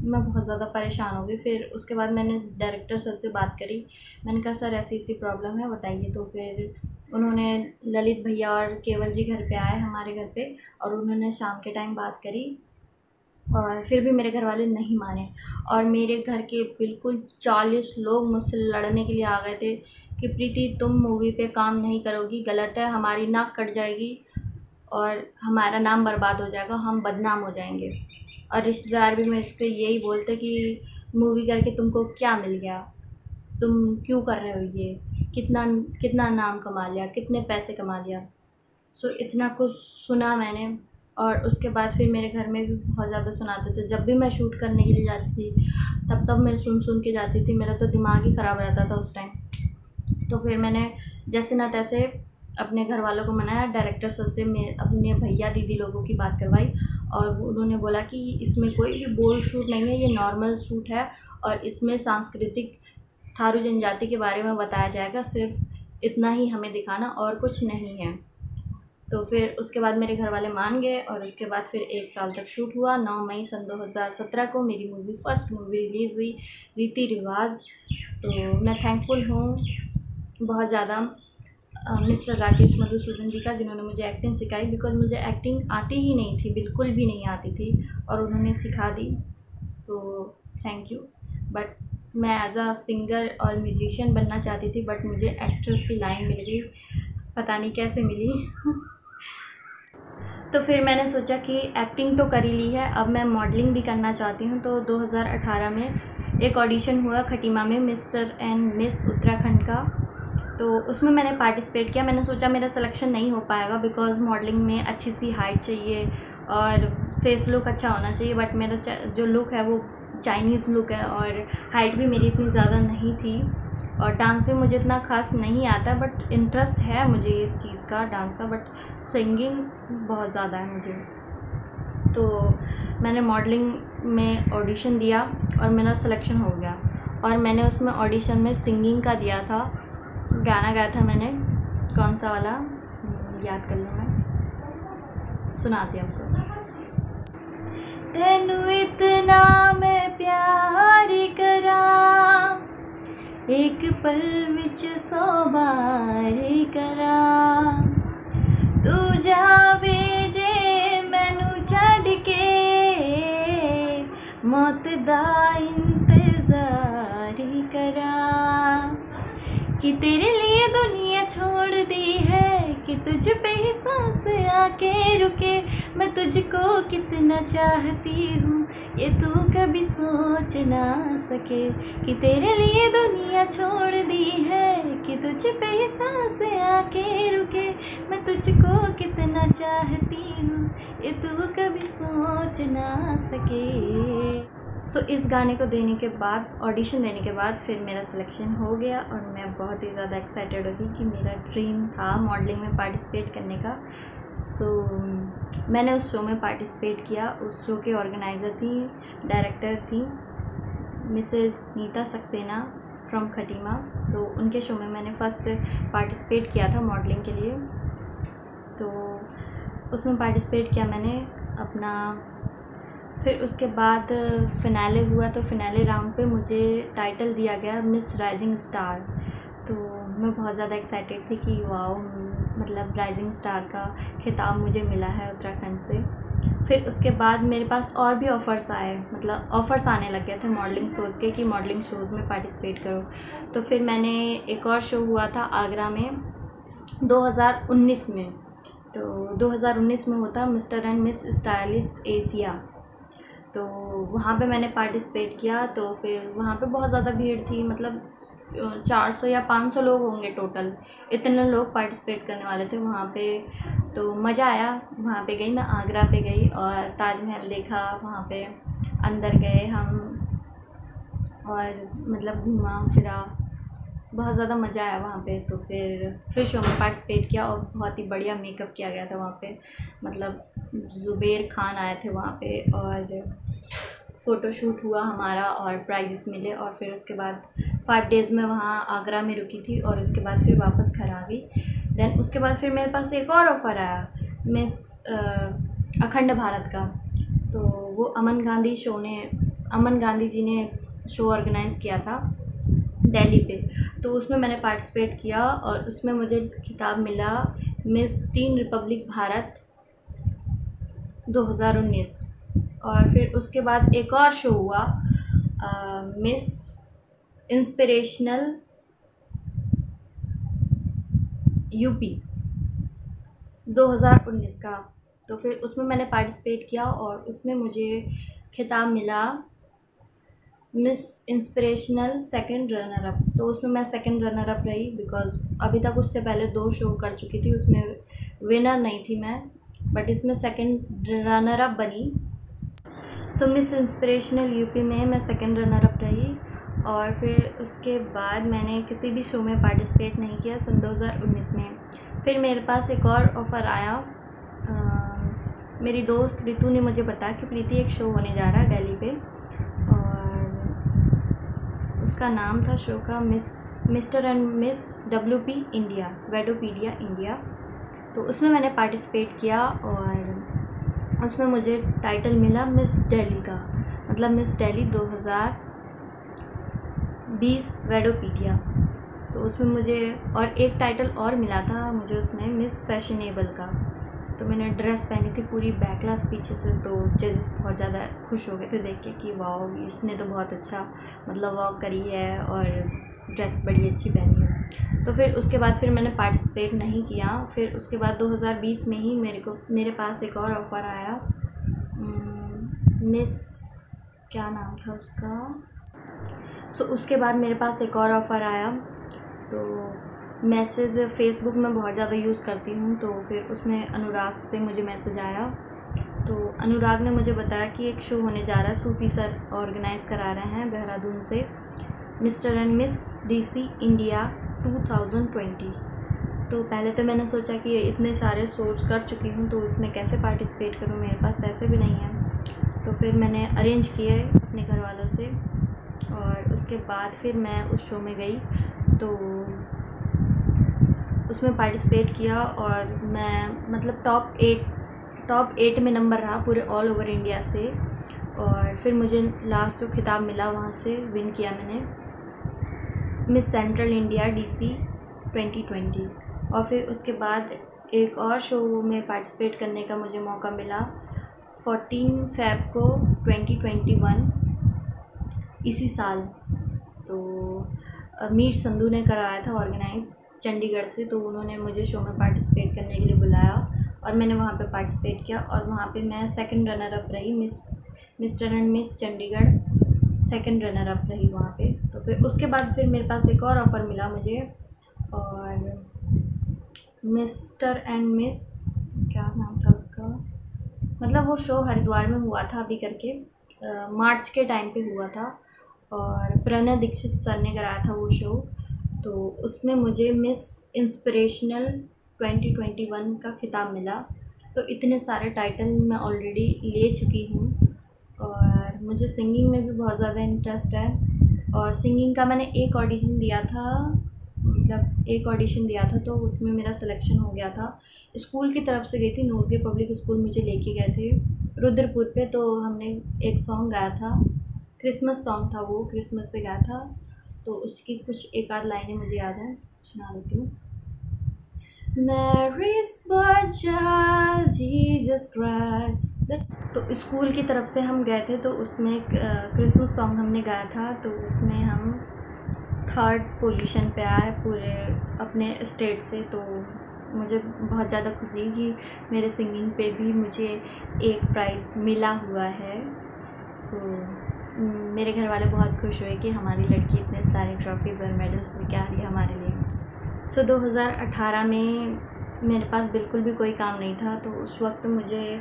[SPEAKER 1] मैं बहुत ज़्यादा परेशान हो गई। फिर उसके बाद मैंने डायरेक्टर सर से बात करी, मैंने कहा सर ऐसी ऐसी प्रॉब्लम है बताइए। तो फिर उन्होंने ललित भैया और केवल जी घर पे आए हमारे घर पे और उन्होंने शाम के टाइम बात करी और फिर भी मेरे घर वाले नहीं माने। और मेरे घर के बिल्कुल 40 लोग मुझसे लड़ने के लिए आ गए थे कि प्रीति तुम मूवी पे काम नहीं करोगी, गलत है, हमारी नाक कट जाएगी और हमारा नाम बर्बाद हो जाएगा, हम बदनाम हो जाएंगे। और रिश्तेदार भी मेरे को यही बोलते कि मूवी करके तुमको क्या मिल गया, तुम क्यों कर रहे हो ये, कितना कितना नाम कमा लिया, कितने पैसे कमा लिया। सो इतना कुछ सुना मैंने। और उसके बाद फिर मेरे घर में भी बहुत ज़्यादा सुनाते थे, जब भी मैं शूट करने के लिए जाती थी तब मैं सुन के जाती थी, मेरा तो दिमाग ही ख़राब रहता था उस टाइम। तो फिर मैंने जैसे ना तैसे अपने घर वालों को मनाया, डायरेक्टर सर से मैं अपने भैया दीदी लोगों की बात करवाई और उन्होंने बोला कि इसमें कोई भी बोल्ड शूट नहीं है, ये नॉर्मल शूट है और इसमें सांस्कृतिक थारू जनजाति के बारे में बताया जाएगा, सिर्फ इतना ही हमें दिखाना और कुछ नहीं है। तो फिर उसके बाद मेरे घर वाले मान गए और उसके बाद फिर 1 साल तक शूट हुआ। 9 मई सन 2017 को मेरी फर्स्ट मूवी रिलीज़ हुई, रीति रिवाज। सो मैं थैंकफुल हूँ बहुत ज़्यादा मिस्टर राकेश मधुसूदन जी का, जिन्होंने मुझे एक्टिंग सिखाई, बिकॉज़ मुझे एक्टिंग आती ही नहीं थी, बिल्कुल भी नहीं आती थी और उन्होंने सिखा दी, तो थैंक यू। बट मैं एज अ सिंगर और म्यूजिशियन बनना चाहती थी, बट मुझे एक्ट्रेस की लाइन मिल गई, पता नहीं कैसे मिली। तो फिर मैंने सोचा कि एक्टिंग तो कर ही ली है, अब मैं मॉडलिंग भी करना चाहती हूँ। तो 2018 में एक ऑडिशन हुआ खटीमा में, मिस्टर एंड मिस उत्तराखंड का। तो उसमें मैंने पार्टिसिपेट किया। मैंने सोचा मेरा सिलेक्शन नहीं हो पाएगा बिकॉज़ मॉडलिंग में अच्छी सी हाइट चाहिए और फेस लुक अच्छा होना चाहिए, बट मेरा जो लुक है वो चाइनीज़ लुक है और हाइट भी मेरी इतनी ज़्यादा नहीं थी और डांस भी मुझे इतना ख़ास नहीं आता, बट इंटरेस्ट है मुझे इस चीज़ का, डांस का, बट सिंगिंग बहुत ज़्यादा है मुझे। तो मैंने मॉडलिंग में ऑडिशन दिया और मेरा सिलेक्शन हो गया और मैंने उसमें ऑडिशन में सिंगिंग का दिया था, गाना गाया था मैंने, कौन सा वाला याद कर लूँ मैं, सुनाती हूँ आपको। तेनू इतना मैं प्यार करा, एक पल विच 100 बार करा तू जावे जे मैनू छड्ड के मौत दा इंतजार करा कि तेरे लिए दुनिया छोड़ दी है कि तुझ पे ही सांस आके रुके मैं तुझको कितना चाहती हूँ ये तू कभी सोच ना सके कि तेरे लिए दुनिया छोड़ दी है कि तुझ पे ही सांस आके रुके मैं तुझको कितना चाहती हूँ ये तू कभी सोच ना सके। सो इस गाने को देने के बाद, ऑडिशन देने के बाद फिर मेरा सिलेक्शन हो गया और मैं बहुत ही ज़्यादा एक्साइटेड हो गई कि मेरा ड्रीम था मॉडलिंग में पार्टिसिपेट करने का। सो मैंने उस शो में पार्टिसिपेट किया। उस शो के ऑर्गेनाइज़र थी, डायरेक्टर थी मिसेस नीता सक्सेना फ्रॉम खटीमा। तो उनके शो में मैंने फ़र्स्ट पार्टिसिपेट किया था मॉडलिंग के लिए। तो उसमें पार्टिसिपेट किया मैंने अपना। फिर उसके बाद फ़िनाले हुआ तो फ़िनाले राउंड पे मुझे टाइटल दिया गया मिस राइजिंग स्टार। तो मैं बहुत ज़्यादा एक्साइटेड थी कि वाओ, मतलब राइजिंग स्टार का खिताब मुझे मिला है उत्तराखंड से। फिर उसके बाद मेरे पास और भी ऑफ़र्स आए, मतलब ऑफ़र्स आने लग गए थे मॉडलिंग शोज़ के कि मॉडलिंग शोज़ में पार्टिसिपेट करो। तो फिर मैंने एक और शो हुआ था आगरा में 2019 में। तो 2019 में होता mister and miss stylish Asia. तो वहाँ पे मैंने पार्टिसिपेट किया। तो फिर वहाँ पे बहुत ज़्यादा भीड़ थी, मतलब 400 या 500 लोग होंगे टोटल, इतने लोग पार्टिसिपेट करने वाले थे वहाँ पे। तो मज़ा आया। वहाँ पे गई मैं, आगरा पे गई और ताजमहल देखा, वहाँ पे अंदर गए हम और मतलब घूमा फिरा, बहुत ज़्यादा मज़ा आया वहाँ पे। तो फिर शो में पार्टिसिपेट किया और बहुत ही बढ़िया मेकअप किया गया था वहाँ पे, मतलब ज़ुबैर खान आए थे वहाँ पे और फ़ोटोशूट हुआ हमारा और प्राइजेस मिले। और फिर उसके बाद 5 डेज़ में वहाँ आगरा में रुकी थी और उसके बाद फिर वापस घर आ गई। देन उसके बाद फिर मेरे पास एक और ऑफ़र आया मिस अखंड भारत का। तो वो अमन गांधी जी ने शो ऑर्गेनाइज़ किया था दिल्ली पे। तो उसमें मैंने पार्टिसिपेट किया और उसमें मुझे खिताब मिला मिस टीन रिपब्लिक भारत 2019। और फिर उसके बाद एक और शो हुआ मिस इंस्पिरेशनल यूपी 2019 का। तो फिर उसमें मैंने पार्टिसिपेट किया और उसमें मुझे खिताब मिला miss inspirational second runner up. तो उसमें मैं सेकंड रनर अप रही, बिकॉज़ अभी तक उससे पहले 2 शो कर चुकी थी, उसमें विनर नहीं थी मैं, बट इसमें सेकंड रनर अप बनी। सो मिस इंस्पिरेशनल यूपी में मैं सेकंड रनर अप रही। और फिर उसके बाद मैंने किसी भी शो में पार्टिसिपेट नहीं किया सन 2019 में। फिर मेरे पास एक और ऑफ़र आया। मेरी दोस्त रितु ने मुझे बताया कि प्रीति एक शो होने जा रहा है दिल्ली पे और उसका नाम था शो का mister and miss WP India, Wedopedia India. तो उसमें मैंने पार्टिसिपेट किया और उसमें मुझे टाइटल मिला मिस दिल्ली का, मतलब मिस दिल्ली 2020 वेडोपीडिया। तो उसमें मुझे और एक टाइटल और मिला था मुझे उसमें मिस फैशनेबल का। तो मैंने ड्रेस पहनी थी पूरी बैकलेस पीछे से। तो जजेस बहुत ज़्यादा खुश हो गए थे देख के कि वाओ, इसने तो बहुत अच्छा मतलब वॉक करी है और ड्रेस बड़ी अच्छी पहनी है। तो फिर उसके बाद फिर मैंने पार्टिसिपेट नहीं किया। फिर उसके बाद 2020 में ही मेरे पास एक और ऑफ़र आया मिस, क्या नाम था उसका। सो उसके बाद मेरे पास एक और ऑफ़र आया। तो मैसेज फ़ेसबुक में बहुत ज़्यादा यूज़ करती हूँ, तो फिर उसमें अनुराग से मुझे मैसेज आया। तो अनुराग ने मुझे बताया कि एक शो होने जा रहा है, सूफ़ी सर ऑर्गेनाइज़ करा रहे हैं देहरादून से, mister and miss DC India 2020। तो पहले तो मैंने सोचा कि इतने सारे शोज़ कर चुकी हूँ तो उसमें कैसे पार्टिसिपेट करूँ, मेरे पास पैसे भी नहीं हैं। तो फिर मैंने अरेंज किए अपने घर वालों से और उसके बाद फिर मैं उस शो में गई। तो उसमें पार्टिसिपेट किया और मैं मतलब टॉप 8 में नंबर रहा पूरे ऑल ओवर इंडिया से। और फिर मुझे लास्ट जो खिताब मिला वहाँ से विन किया मैंने। Miss central India DC 2020। और फिर उसके बाद एक और शो में पार्टिसिपेट करने का मुझे मौका मिला 14 फ़रवरी को 2021 इसी साल। तो मीर संधू ने कराया था ऑर्गेनाइज़ चंडीगढ़ से, तो उन्होंने मुझे शो में पार्टिसिपेट करने के लिए बुलाया और मैंने वहाँ पे पार्टिसिपेट किया और वहाँ पे मैं सेकंड रनर अप रही। Mister and miss Chandigarh second runner up रही वहाँ पे। तो फिर उसके बाद फिर मेरे पास एक और ऑफ़र मिला मुझे, और मिस्टर एंड मिस क्या नाम था उसका, मतलब वो शो हरिद्वार में हुआ था अभी करके, मार्च के टाइम पे हुआ था और प्रणय दीक्षित सर ने कराया था वो शो। तो उसमें मुझे मिस इंस्पिरेशनल 2021 का खिताब मिला। तो इतने सारे टाइटल मैं ऑलरेडी ले चुकी हूँ और मुझे सिंगिंग में भी बहुत ज़्यादा इंटरेस्ट है। और सिंगिंग का मैंने एक ऑडिशन दिया था, तो उसमें मेरा सिलेक्शन हो गया था। स्कूल की तरफ से गई थी, नोसगे पब्लिक स्कूल मुझे लेके गए थे रुद्रपुर पे। तो हमने एक सॉन्ग गाया था, क्रिसमस सॉन्ग था वो, क्रिसमस पे गाया था। तो उसकी कुछ एक आध लाइनें मुझे याद है, सुना देती हूँ। Mary's birth child Jesus Christ। तो स्कूल की तरफ से हम गए थे, तो उसमें एक क्रिसमस सॉन्ग हमने गाया था। तो उसमें हम 3rd पोजीशन पे आए पूरे अपने स्टेट से। तो मुझे बहुत ज़्यादा खुशी कि मेरे सिंगिंग पे भी मुझे एक प्राइज़ मिला हुआ है। मेरे घर वाले बहुत खुश हुए कि हमारी लड़की इतने सारे ट्रॉफीज़ और मेडल्स लेके आ रही है हमारे लिए। 2018 में मेरे पास बिल्कुल भी कोई काम नहीं था। तो उस वक्त मुझे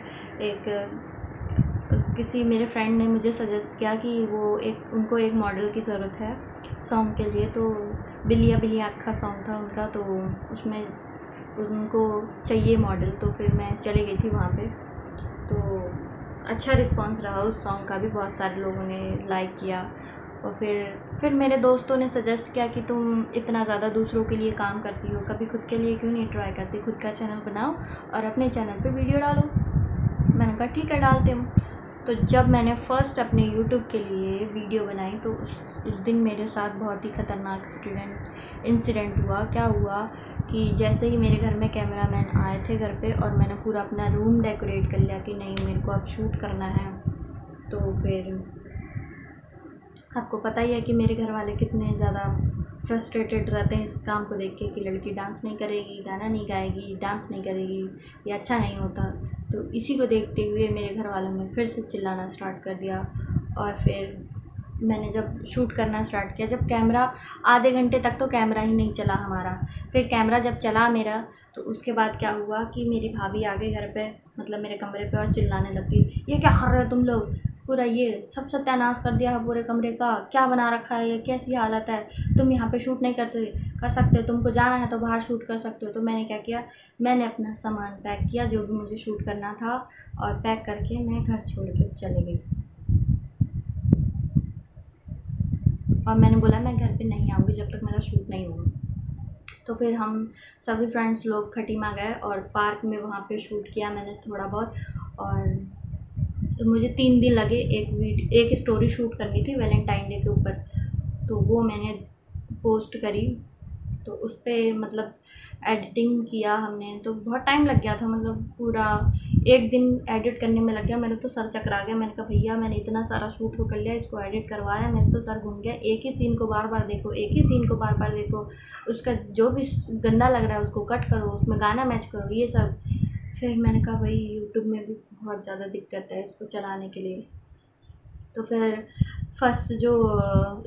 [SPEAKER 1] किसी मेरे फ्रेंड ने मुझे सजेस्ट किया कि उनको एक मॉडल की ज़रूरत है सॉन्ग के लिए। तो बिल्लिया बिल्लिया अक्खा सॉन्ग था उनका, तो उसमें उनको चाहिए मॉडल। तो फिर मैं चली गई थी वहाँ पे। तो अच्छा रिस्पांस रहा उस सॉन्ग का भी, बहुत सारे लोगों ने लाइक किया। और फिर मेरे दोस्तों ने सजेस्ट किया कि तुम इतना ज़्यादा दूसरों के लिए काम करती हो, कभी खुद के लिए क्यों नहीं ट्राई करती, खुद का चैनल बनाओ और अपने चैनल पे वीडियो डालो। मैंने कहा ठीक है, डालते हूँ। तो जब मैंने फ़र्स्ट अपने यूट्यूब के लिए वीडियो बनाई, तो उस दिन मेरे साथ बहुत ही ख़तरनाक इंसिडेंट हुआ। क्या हुआ कि जैसे ही मेरे घर में कैमरामैन आए थे घर पे, और मैंने पूरा अपना रूम डेकोरेट कर लिया कि नहीं मेरे को अब शूट करना है। तो फिर आपको पता ही है कि मेरे घर वाले कितने ज़्यादा फ्रस्ट्रेटेड रहते हैं इस काम को देख के कि लड़की डांस नहीं करेगी, गाना नहीं गाएगी, डांस नहीं करेगी, ये अच्छा नहीं होता। तो इसी को देखते हुए मेरे घर वालों ने फिर से चिल्लाना स्टार्ट कर दिया। और फिर मैंने जब शूट करना स्टार्ट किया, जब कैमरा आधे घंटे तक तो कैमरा ही नहीं चला हमारा। फिर कैमरा जब चला मेरा, तो उसके बाद क्या हुआ कि मेरी भाभी आ गई घर पे, मतलब मेरे कमरे पे, और चिल्लाने लगी, ये क्या कर रहे हो तुम लोग, पूरा ये सब सत्यानाश कर दिया है पूरे कमरे का, क्या बना रखा है, ये कैसी हालत है, तुम यहाँ पे शूट नहीं कर सकते, तुमको जाना है तो बाहर शूट कर सकते हो। तो मैंने क्या किया, मैंने अपना सामान पैक किया जो भी मुझे शूट करना था, और पैक करके मैं घर छोड़ के चले गई। और मैंने बोला मैं घर पे नहीं आऊँगी जब तक मेरा शूट नहीं होगा। तो फिर हम सभी फ्रेंड्स लोग खटीमा गए और पार्क में वहाँ पे शूट किया मैंने थोड़ा बहुत। और मुझे 3 दिन लगे एक स्टोरी शूट करनी थी वैलेंटाइन डे के ऊपर, तो वो मैंने पोस्ट करी। तो उस पर मतलब एडिटिंग किया हमने, तो बहुत टाइम लग गया था, मतलब पूरा एक दिन एडिट करने में लग गया। मेरे तो सर चकरा गया, मैंने कहा भैया मैंने इतना सारा शूट तो कर लिया, इसको एडिट करवाया, मेरे तो सर घूम गया। एक ही सीन को बार बार देखो, एक ही सीन को बार बार देखो, उसका जो भी गंदा लग रहा है उसको कट करो, उसमें गाना मैच करो, ये सब। फिर मैंने कहा भाई यूट्यूब में भी बहुत ज़्यादा दिक्कत है इसको चलाने के लिए। तो फिर फर्स्ट जो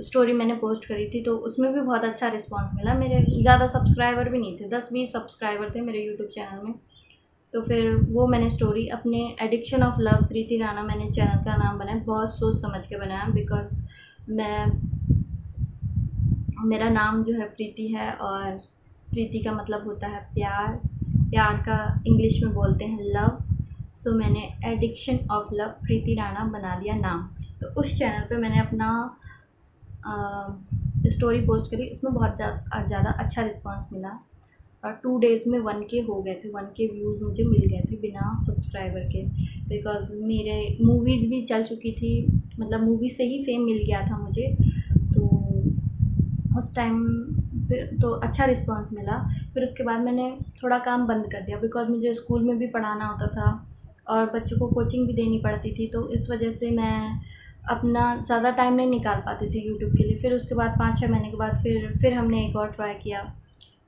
[SPEAKER 1] स्टोरी मैंने पोस्ट करी थी, तो उसमें भी बहुत अच्छा रिस्पांस मिला। मेरे ज़्यादा सब्सक्राइबर भी नहीं थे, 10-20 सब्सक्राइबर थे मेरे यूट्यूब चैनल में। तो फिर वो मैंने स्टोरी अपने एडिक्शन ऑफ लव प्रीति राणा मैंने चैनल का नाम बनाया, बहुत सोच समझ के बनाया, बिकॉज मेरा नाम जो है प्रीति है, और प्रीति का मतलब होता है प्यार, प्यार का इंग्लिश में बोलते हैं लव। सो मैंने एडिक्शन ऑफ लव प्रीति राणा बना दिया नाम। तो उस चैनल पे मैंने अपना स्टोरी पोस्ट करी, इसमें बहुत ज़्यादा अच्छा रिस्पांस मिला। और 2 डेज़ में 1K हो गए थे, 1K व्यूज़ मुझे मिल गए थे बिना सब्सक्राइबर के, बिकॉज़ मेरे मूवीज़ भी चल चुकी थी, मतलब मूवी से ही फेम मिल गया था मुझे। तो उस टाइम पे तो अच्छा रिस्पांस मिला। फिर उसके बाद मैंने थोड़ा काम बंद कर दिया बिकॉज़ मुझे स्कूल में भी पढ़ाना होता था और बच्चों को कोचिंग भी देनी पड़ती थी, तो इस वजह से मैं अपना ज़्यादा टाइम नहीं निकाल पाती थी यूट्यूब के लिए। फिर उसके बाद 5-6 महीने के बाद फिर हमने एक और ट्राई किया।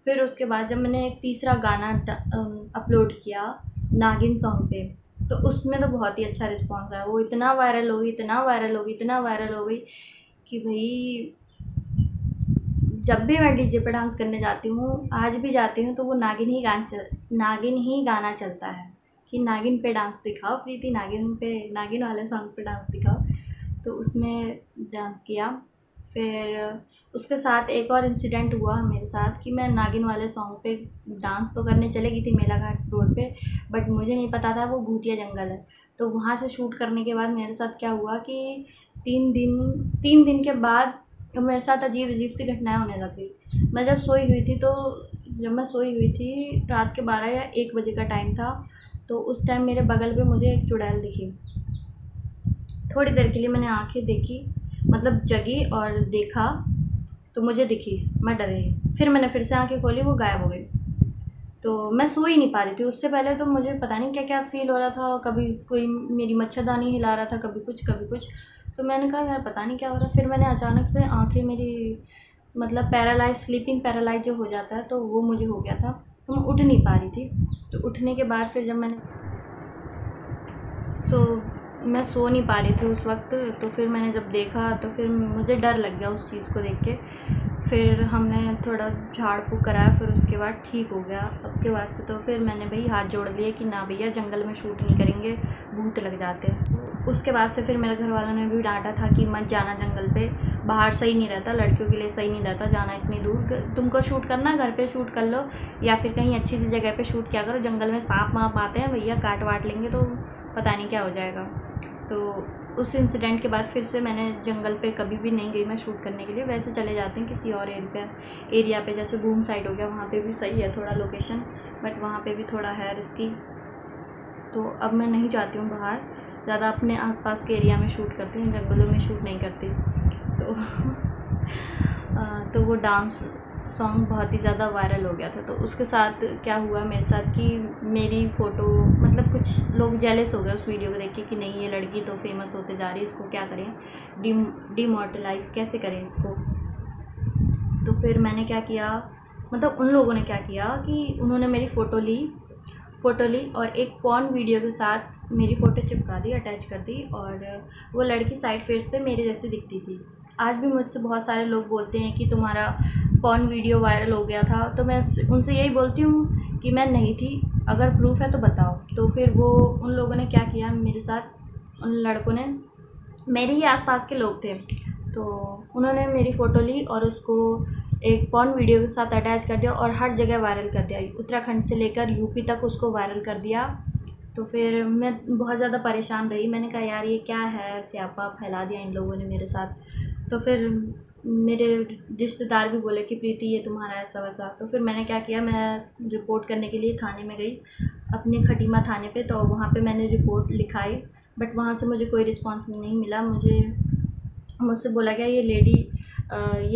[SPEAKER 1] फिर उसके बाद जब मैंने एक तीसरा गाना अपलोड किया नागिन सॉन्ग पे, तो उसमें तो बहुत ही अच्छा रिस्पांस आया। वो इतना वायरल हो गई, इतना वायरल हो गई, इतना वायरल हो गई कि भाई जब भी मैं डीजे पे डांस करने जाती हूँ, आज भी जाती हूँ, तो वो नागिन ही गाना चलता है कि नागिन पे डांस दिखाओ प्रीति, नागिन वाले सॉन्ग पे डांस दिखाओ। तो उसमें डांस किया। फिर उसके साथ एक और इंसिडेंट हुआ मेरे साथ कि मैं नागिन वाले सॉन्ग पे डांस तो करने चली गई थी मेलाघाट रोड पे, बट मुझे नहीं पता था वो भूतिया जंगल है। तो वहाँ से शूट करने के बाद मेरे साथ क्या हुआ कि 3 दिन के बाद मेरे साथ अजीब सी घटनाएं होने लग गई। मैं जब सोई हुई थी, तो जब मैं सोई हुई थी रात के 12 या 1 बजे का टाइम था, तो उस टाइम मेरे बगल पे मुझे एक चुड़ैल दिखी। थोड़ी देर के लिए मैंने आंखें देखी, मतलब जगी और देखा तो मुझे दिखी, मैं डर गई। फिर मैंने फिर से आंखें खोली, वो गायब हो गई। तो मैं सो ही नहीं पा रही थी। उससे पहले तो मुझे पता नहीं क्या क्या फ़ील हो रहा था, कभी कोई मेरी मच्छरदानी हिला रहा था, कभी कुछ। तो मैंने कहा यार पता नहीं क्या हो रहा है। फिर मैंने अचानक से आंखें मेरी मतलब स्लीपिंग पैरालाइज जो हो जाता है, तो वो मुझे हो गया था। तो मैं उठ नहीं पा रही थी। तो उठने के बाद फिर जब मैं सो नहीं पा रही थी उस वक्त। तो फिर मैंने जब देखा तो फिर मुझे डर लग गया उस चीज़ को देख के। फिर हमने थोड़ा झाड़ फूँक कराया, फिर उसके बाद ठीक हो गया। अब के बाद से तो फिर मैंने भाई हाथ जोड़ लिए कि ना भैया जंगल में शूट नहीं करेंगे, भूत लग जाते हैं। उसके बाद से फिर मेरे घर वालों ने भी डांटा था कि मत जाना जंगल पे, बाहर सही नहीं रहता, लड़कियों के लिए सही नहीं रहता जाना इतनी दूर। तुमको शूट करना घर पे शूट कर लो या फिर कहीं अच्छी सी जगह पे शूट किया करो। जंगल में सांप वाप आते हैं भैया, काट वाट लेंगे तो पता नहीं क्या हो जाएगा। तो उस इंसिडेंट के बाद फिर से मैंने जंगल पे कभी भी नहीं गई मैं शूट करने के लिए। वैसे चले जाते हैं किसी और एरिया पे, जैसे बूम साइड हो गया, वहाँ पे भी सही है थोड़ा लोकेशन, बट वहाँ पे भी थोड़ा है रिस्की। तो अब मैं नहीं चाहती हूँ बाहर, ज़्यादा अपने आसपास के एरिया में शूट करती हूँ, जंगलों में शूट नहीं करती। तो वो डांस सॉन्ग बहुत ही ज़्यादा वायरल हो गया था। तो उसके साथ क्या हुआ मेरे साथ कि मेरी फ़ोटो मतलब कुछ लोग जेलस हो गए उस वीडियो को देख के कि नहीं ये लड़की तो फेमस होते जा रही है, इसको क्या करें, डिमोर्टलाइज़ कैसे करें इसको। तो फिर मैंने क्या किया, मतलब उन लोगों ने क्या किया कि उन्होंने मेरी फ़ोटो ली और एक पॉर्न वीडियो के साथ मेरी फ़ोटो चिपका दी, अटैच कर दी। और वो लड़की साइड फेस से मेरे जैसी दिखती थी। आज भी मुझसे बहुत सारे लोग बोलते हैं कि तुम्हारा पॉर्न वीडियो वायरल हो गया था, तो मैं उनसे यही बोलती हूँ कि मैं नहीं थी, अगर प्रूफ है तो बताओ। तो फिर वो उन लोगों ने क्या किया मेरे साथ, उन लड़कों ने, मेरे ही आसपास के लोग थे, तो उन्होंने मेरी फ़ोटो ली और उसको एक पॉर्न वीडियो के साथ अटैच कर दिया और हर जगह वायरल कर दिया। उत्तराखंड से लेकर यूपी तक उसको वायरल कर दिया। तो फिर मैं बहुत ज़्यादा परेशान रही। मैंने कहा यार ये क्या है, स्यापा फैला दिया इन लोगों ने मेरे साथ। तो फिर मेरे रिश्तेदार भी बोले कि प्रीति ये तुम्हारा ऐसा वैसा। तो फिर मैंने क्या किया, मैं रिपोर्ट करने के लिए थाने में गई, अपने खटीमा थाने पे। तो वहाँ पे मैंने रिपोर्ट लिखाई, बट वहाँ से मुझे कोई रिस्पांस नहीं मिला। मुझसे बोला गया ये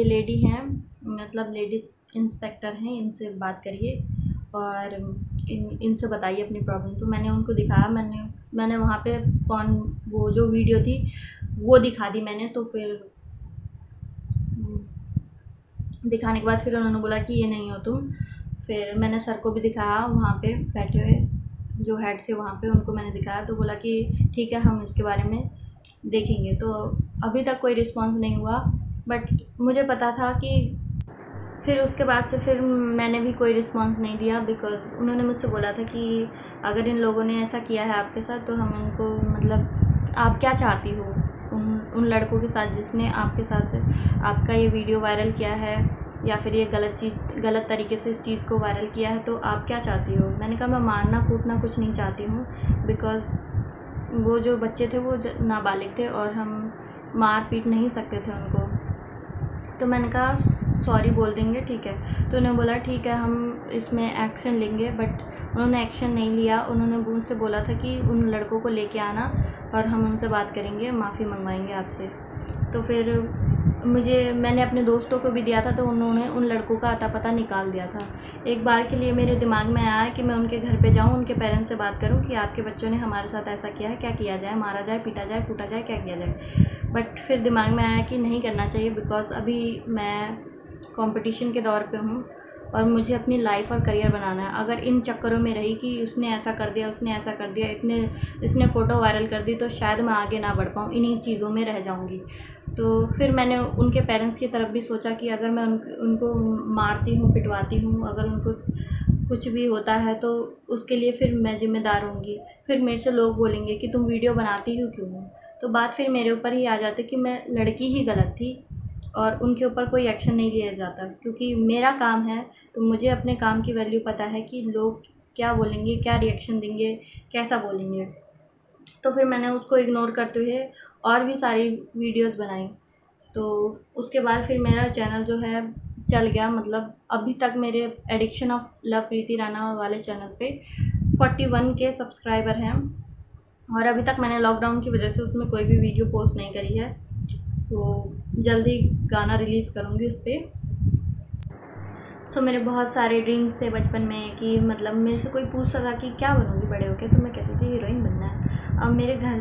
[SPEAKER 1] लेडी हैं, मतलब लेडीज़ इंस्पेक्टर हैं, इनसे बात करिए और इनसे बताइए अपनी प्रॉब्लम। तो मैंने उनको दिखाया, मैंने वहाँ पे वो जो वीडियो थी वो दिखा दी मैंने। तो फिर दिखाने के बाद फिर उन्होंने बोला कि ये नहीं हो तुम। फिर मैंने सर को भी दिखाया, वहाँ पे बैठे हुए जो हेड थे वहाँ पे, उनको मैंने दिखाया। तो बोला कि ठीक है हम इसके बारे में देखेंगे। तो अभी तक कोई रिस्पांस नहीं हुआ, बट मुझे पता था कि फिर उसके बाद से फिर मैंने भी कोई रिस्पांस नहीं दिया, बिकॉज़ उन्होंने मुझसे बोला था कि अगर इन लोगों ने ऐसा किया है आपके साथ तो हम उनको, मतलब आप क्या चाहती हो उन लड़कों के साथ जिसने आपके साथ आपका ये वीडियो वायरल किया है, या फिर ये गलत तरीके से इस चीज़ को वायरल किया है, तो आप क्या चाहती हो। मैंने कहा मैं मारना कूटना कुछ नहीं चाहती हूँ, बिकॉज़ वो जो बच्चे थे वो नाबालिग थे और हम मार पीट नहीं सकते थे उनको। तो मैंने कहा सॉरी बोल देंगे, ठीक है। तो उन्होंने बोला ठीक है हम इसमें एक्शन लेंगे, बट उन्होंने एक्शन नहीं लिया। उन्होंने मुझसे बोला था कि उन लड़कों को लेके आना और हम उनसे बात करेंगे, माफ़ी मंगवाएंगे आपसे। तो फिर मैंने अपने दोस्तों को भी दिया था, तो उन्होंने उन लड़कों का अता पता निकाल दिया था। एक बार के लिए मेरे दिमाग में आया कि मैं उनके घर पे जाऊँ, उनके पेरेंट्स से बात करूँ कि आपके बच्चों ने हमारे साथ ऐसा किया है, क्या किया जाए, मारा जाए, पीटा जाए, कूटा जाए, क्या किया जाए। बट फिर दिमाग में आया कि नहीं करना चाहिए, बिकॉज़ अभी मैं कंपटीशन के दौर पे हूँ और मुझे अपनी लाइफ और करियर बनाना है। अगर इन चक्करों में रही कि उसने ऐसा कर दिया, उसने ऐसा कर दिया, इसने फ़ोटो वायरल कर दी, तो शायद मैं आगे ना बढ़ पाऊँ, इन्हीं चीज़ों में रह जाऊँगी। तो फिर मैंने उनके पेरेंट्स की तरफ भी सोचा कि अगर मैं उनको मारती हूँ, पिटवाती हूँ, अगर उनको कुछ भी होता है तो उसके लिए फिर मैं ज़िम्मेदार होंगी। फिर मेरे से लोग बोलेंगे कि तुम वीडियो बनाती हो क्यों? तो बात फिर मेरे ऊपर ही आ जाती कि मैं लड़की ही गलत थी और उनके ऊपर कोई एक्शन नहीं लिया जाता, क्योंकि मेरा काम है तो मुझे अपने काम की वैल्यू पता है कि लोग क्या बोलेंगे, क्या रिएक्शन देंगे, कैसा बोलेंगे। तो फिर मैंने उसको इग्नोर करते हुए और भी सारी वीडियोस बनाई। तो उसके बाद फिर मेरा चैनल जो है चल गया। मतलब अभी तक मेरे एडिक्शन ऑफ लव प्रीति राणा वाले चैनल पे 41 के सब्सक्राइबर हैं और अभी तक मैंने लॉकडाउन की वजह से उसमें कोई भी वीडियो पोस्ट नहीं करी है। सो जल्दी गाना रिलीज़ करूँगी उस पर। सो मेरे बहुत सारे ड्रीम्स थे बचपन में कि मतलब मेरे से कोई पूछता था कि क्या बनूँगी बड़े होके, तो मैं कहती थी हीरोइन बनना है। अब मेरे घर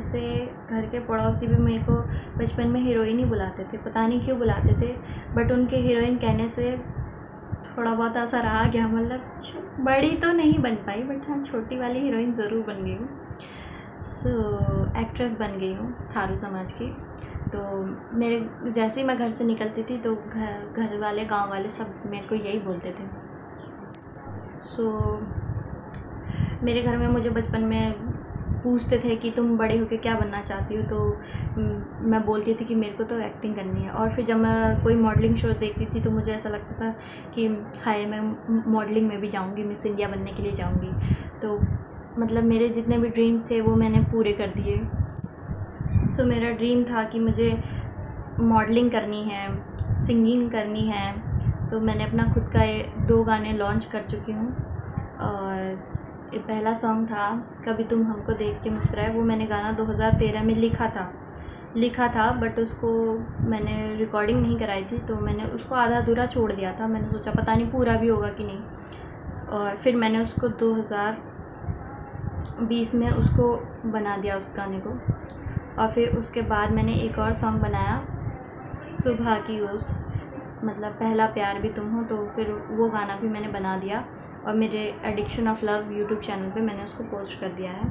[SPEAKER 1] के पड़ोसी भी मेरे को बचपन में हीरोइन ही बुलाते थे, पता नहीं क्यों बुलाते थे, बट उनके हीरोइन कहने से थोड़ा बहुत असर आ गया। मतलब बड़ी तो नहीं बन पाई, बट हाँ छोटी वाली हीरोइन ज़रूर बन गई हूँ। सो एक्ट्रेस बन गई हूँ थारू समाज की। तो मेरे जैसे ही मैं घर से निकलती थी तो घर वाले, गांव वाले सब मेरे को यही बोलते थे। सो मेरे घर में मुझे बचपन में पूछते थे कि तुम बड़े होकर क्या बनना चाहती हो, तो मैं बोलती थी कि मेरे को तो एक्टिंग करनी है। और फिर जब मैं कोई मॉडलिंग शो देखती थी तो मुझे ऐसा लगता था कि हाय मैं मॉडलिंग में भी जाऊंगी, मिस इंडिया बनने के लिए जाऊंगी। तो मतलब मेरे जितने भी ड्रीम्स थे वो मैंने पूरे कर दिए। सो मेरा ड्रीम था कि मुझे मॉडलिंग करनी है, सिंगिंग करनी है। तो मैंने अपना खुद का 2 गाने लॉन्च कर चुकी हूँ। और पहला सॉन्ग था कभी तुम हमको देख के मुस्कुराए, वो मैंने गाना 2013 में लिखा था बट उसको मैंने रिकॉर्डिंग नहीं कराई थी, तो मैंने उसको आधा अधूरा छोड़ दिया था। मैंने सोचा पता नहीं पूरा भी होगा कि नहीं, और फिर मैंने उसको 2020 में उसको बना दिया उस गाने को। और फिर उसके बाद मैंने एक और सॉन्ग बनाया सुबह की उस, मतलब पहला प्यार भी तुम हो, तो फिर वो गाना भी मैंने बना दिया और मेरे addiction of love YouTube channel पे मैंने उसको पोस्ट कर दिया है।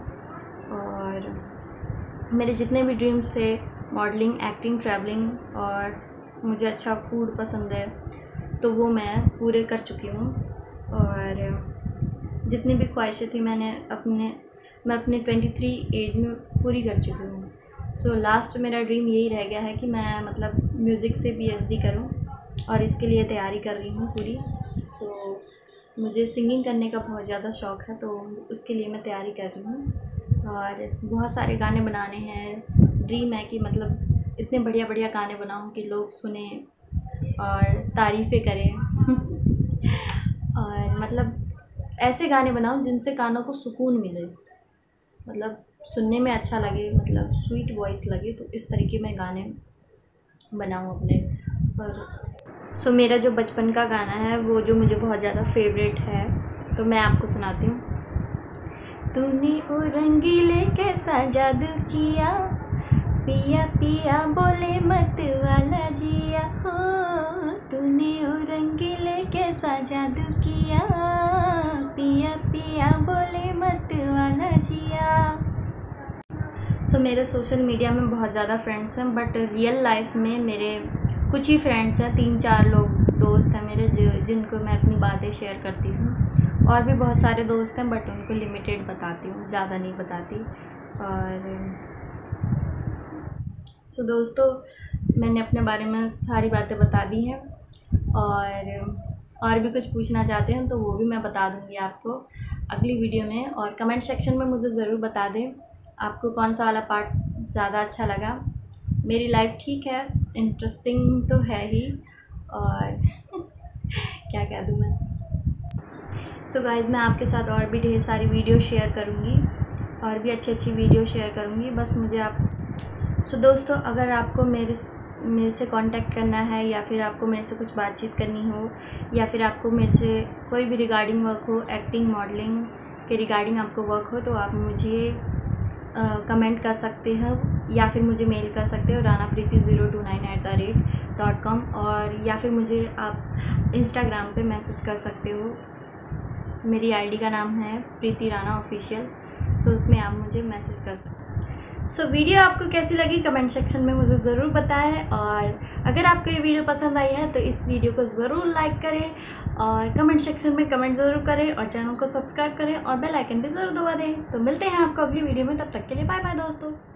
[SPEAKER 1] और मेरे जितने भी ड्रीम्स थे, मॉडलिंग, एक्टिंग, ट्रैवलिंग और मुझे अच्छा फूड पसंद है, तो वो मैं पूरे कर चुकी हूँ। और जितनी भी ख्वाहिशें थी मैं अपने 23 एज में पूरी कर चुकी हूँ। सो लास्ट मेरा ड्रीम यही रह गया है कि मैं मतलब म्यूज़िक से PhD करूँ और इसके लिए तैयारी कर रही हूँ पूरी। सो मुझे सिंगिंग करने का बहुत ज़्यादा शौक़ है, तो उसके लिए मैं तैयारी कर रही हूँ और बहुत सारे गाने बनाने हैं। ड्रीम है कि मतलब इतने बढ़िया बढ़िया गाने बनाऊँ कि लोग सुने और तारीफ़ें करें और मतलब ऐसे गाने बनाऊँ जिनसे कानों को सुकून मिले, मतलब सुनने में अच्छा लगे, मतलब स्वीट वॉइस लगे, तो इस तरीके में गाने बनाऊँ अपने। और सो मेरा जो बचपन का गाना है वो जो मुझे बहुत ज़्यादा फेवरेट है, तो मैं आपको सुनाती हूँ। तूने ओ रंगीले कैसा जादू किया, पिया पिया बोले मत वाला जिया हो, तूने ओ रंगीले कैसा जादू किया, पिया पिया बोले मत वाला जिया। सो मेरे सोशल मीडिया में बहुत ज़्यादा फ्रेंड्स हैं, बट रियल लाइफ में मेरे कुछ ही फ्रेंड्स हैं, 3-4 लोग दोस्त हैं मेरे जिनको मैं अपनी बातें शेयर करती हूँ। और भी बहुत सारे दोस्त हैं बट उनको लिमिटेड बताती हूँ, ज़्यादा नहीं बताती। और सो दोस्तों, मैंने अपने बारे में सारी बातें बता दी हैं, और भी कुछ पूछना चाहते हैं तो वो भी मैं बता दूँगी आपको अगली वीडियो में। और कमेंट सेक्शन में मुझे ज़रूर बता दें आपको कौन सा वाला पार्ट ज़्यादा अच्छा लगा। मेरी लाइफ ठीक है, इंटरेस्टिंग तो है ही, और क्या कह दूँ मैं। सो गाइज़, मैं आपके साथ और भी ढेर सारी वीडियो शेयर करूँगी और भी अच्छी अच्छी वीडियो शेयर करूँगी, बस मुझे आप। सो दोस्तों, अगर आपको मेरे से कांटेक्ट करना है या फिर आपको मेरे से कुछ बातचीत करनी हो या फिर आपको मेरे से कोई भी रिगार्डिंग वर्क हो, एक्टिंग मॉडलिंग के रिगार्डिंग आपको वर्क हो, तो आप मुझे कमेंट कर सकते हो या फिर मुझे मेल कर सकते हो ranapreeti029@com, और या फिर मुझे आप इंस्टाग्राम पे मैसेज कर सकते हो। मेरी आईडी का नाम है प्रीति राणा ऑफिशियल। सो उसमें आप मुझे मैसेज कर सकते हो। सो वीडियो आपको कैसी लगी कमेंट सेक्शन में मुझे ज़रूर बताएं, और अगर आपको ये वीडियो पसंद आई है तो इस वीडियो को ज़रूर लाइक करें और कमेंट सेक्शन में कमेंट ज़रूर करें और चैनल को सब्सक्राइब करें और बेल आइकन भी ज़रूर दबा दें। तो मिलते हैं आपको अगली वीडियो में, तब तक के लिए बाय बाय दोस्तों।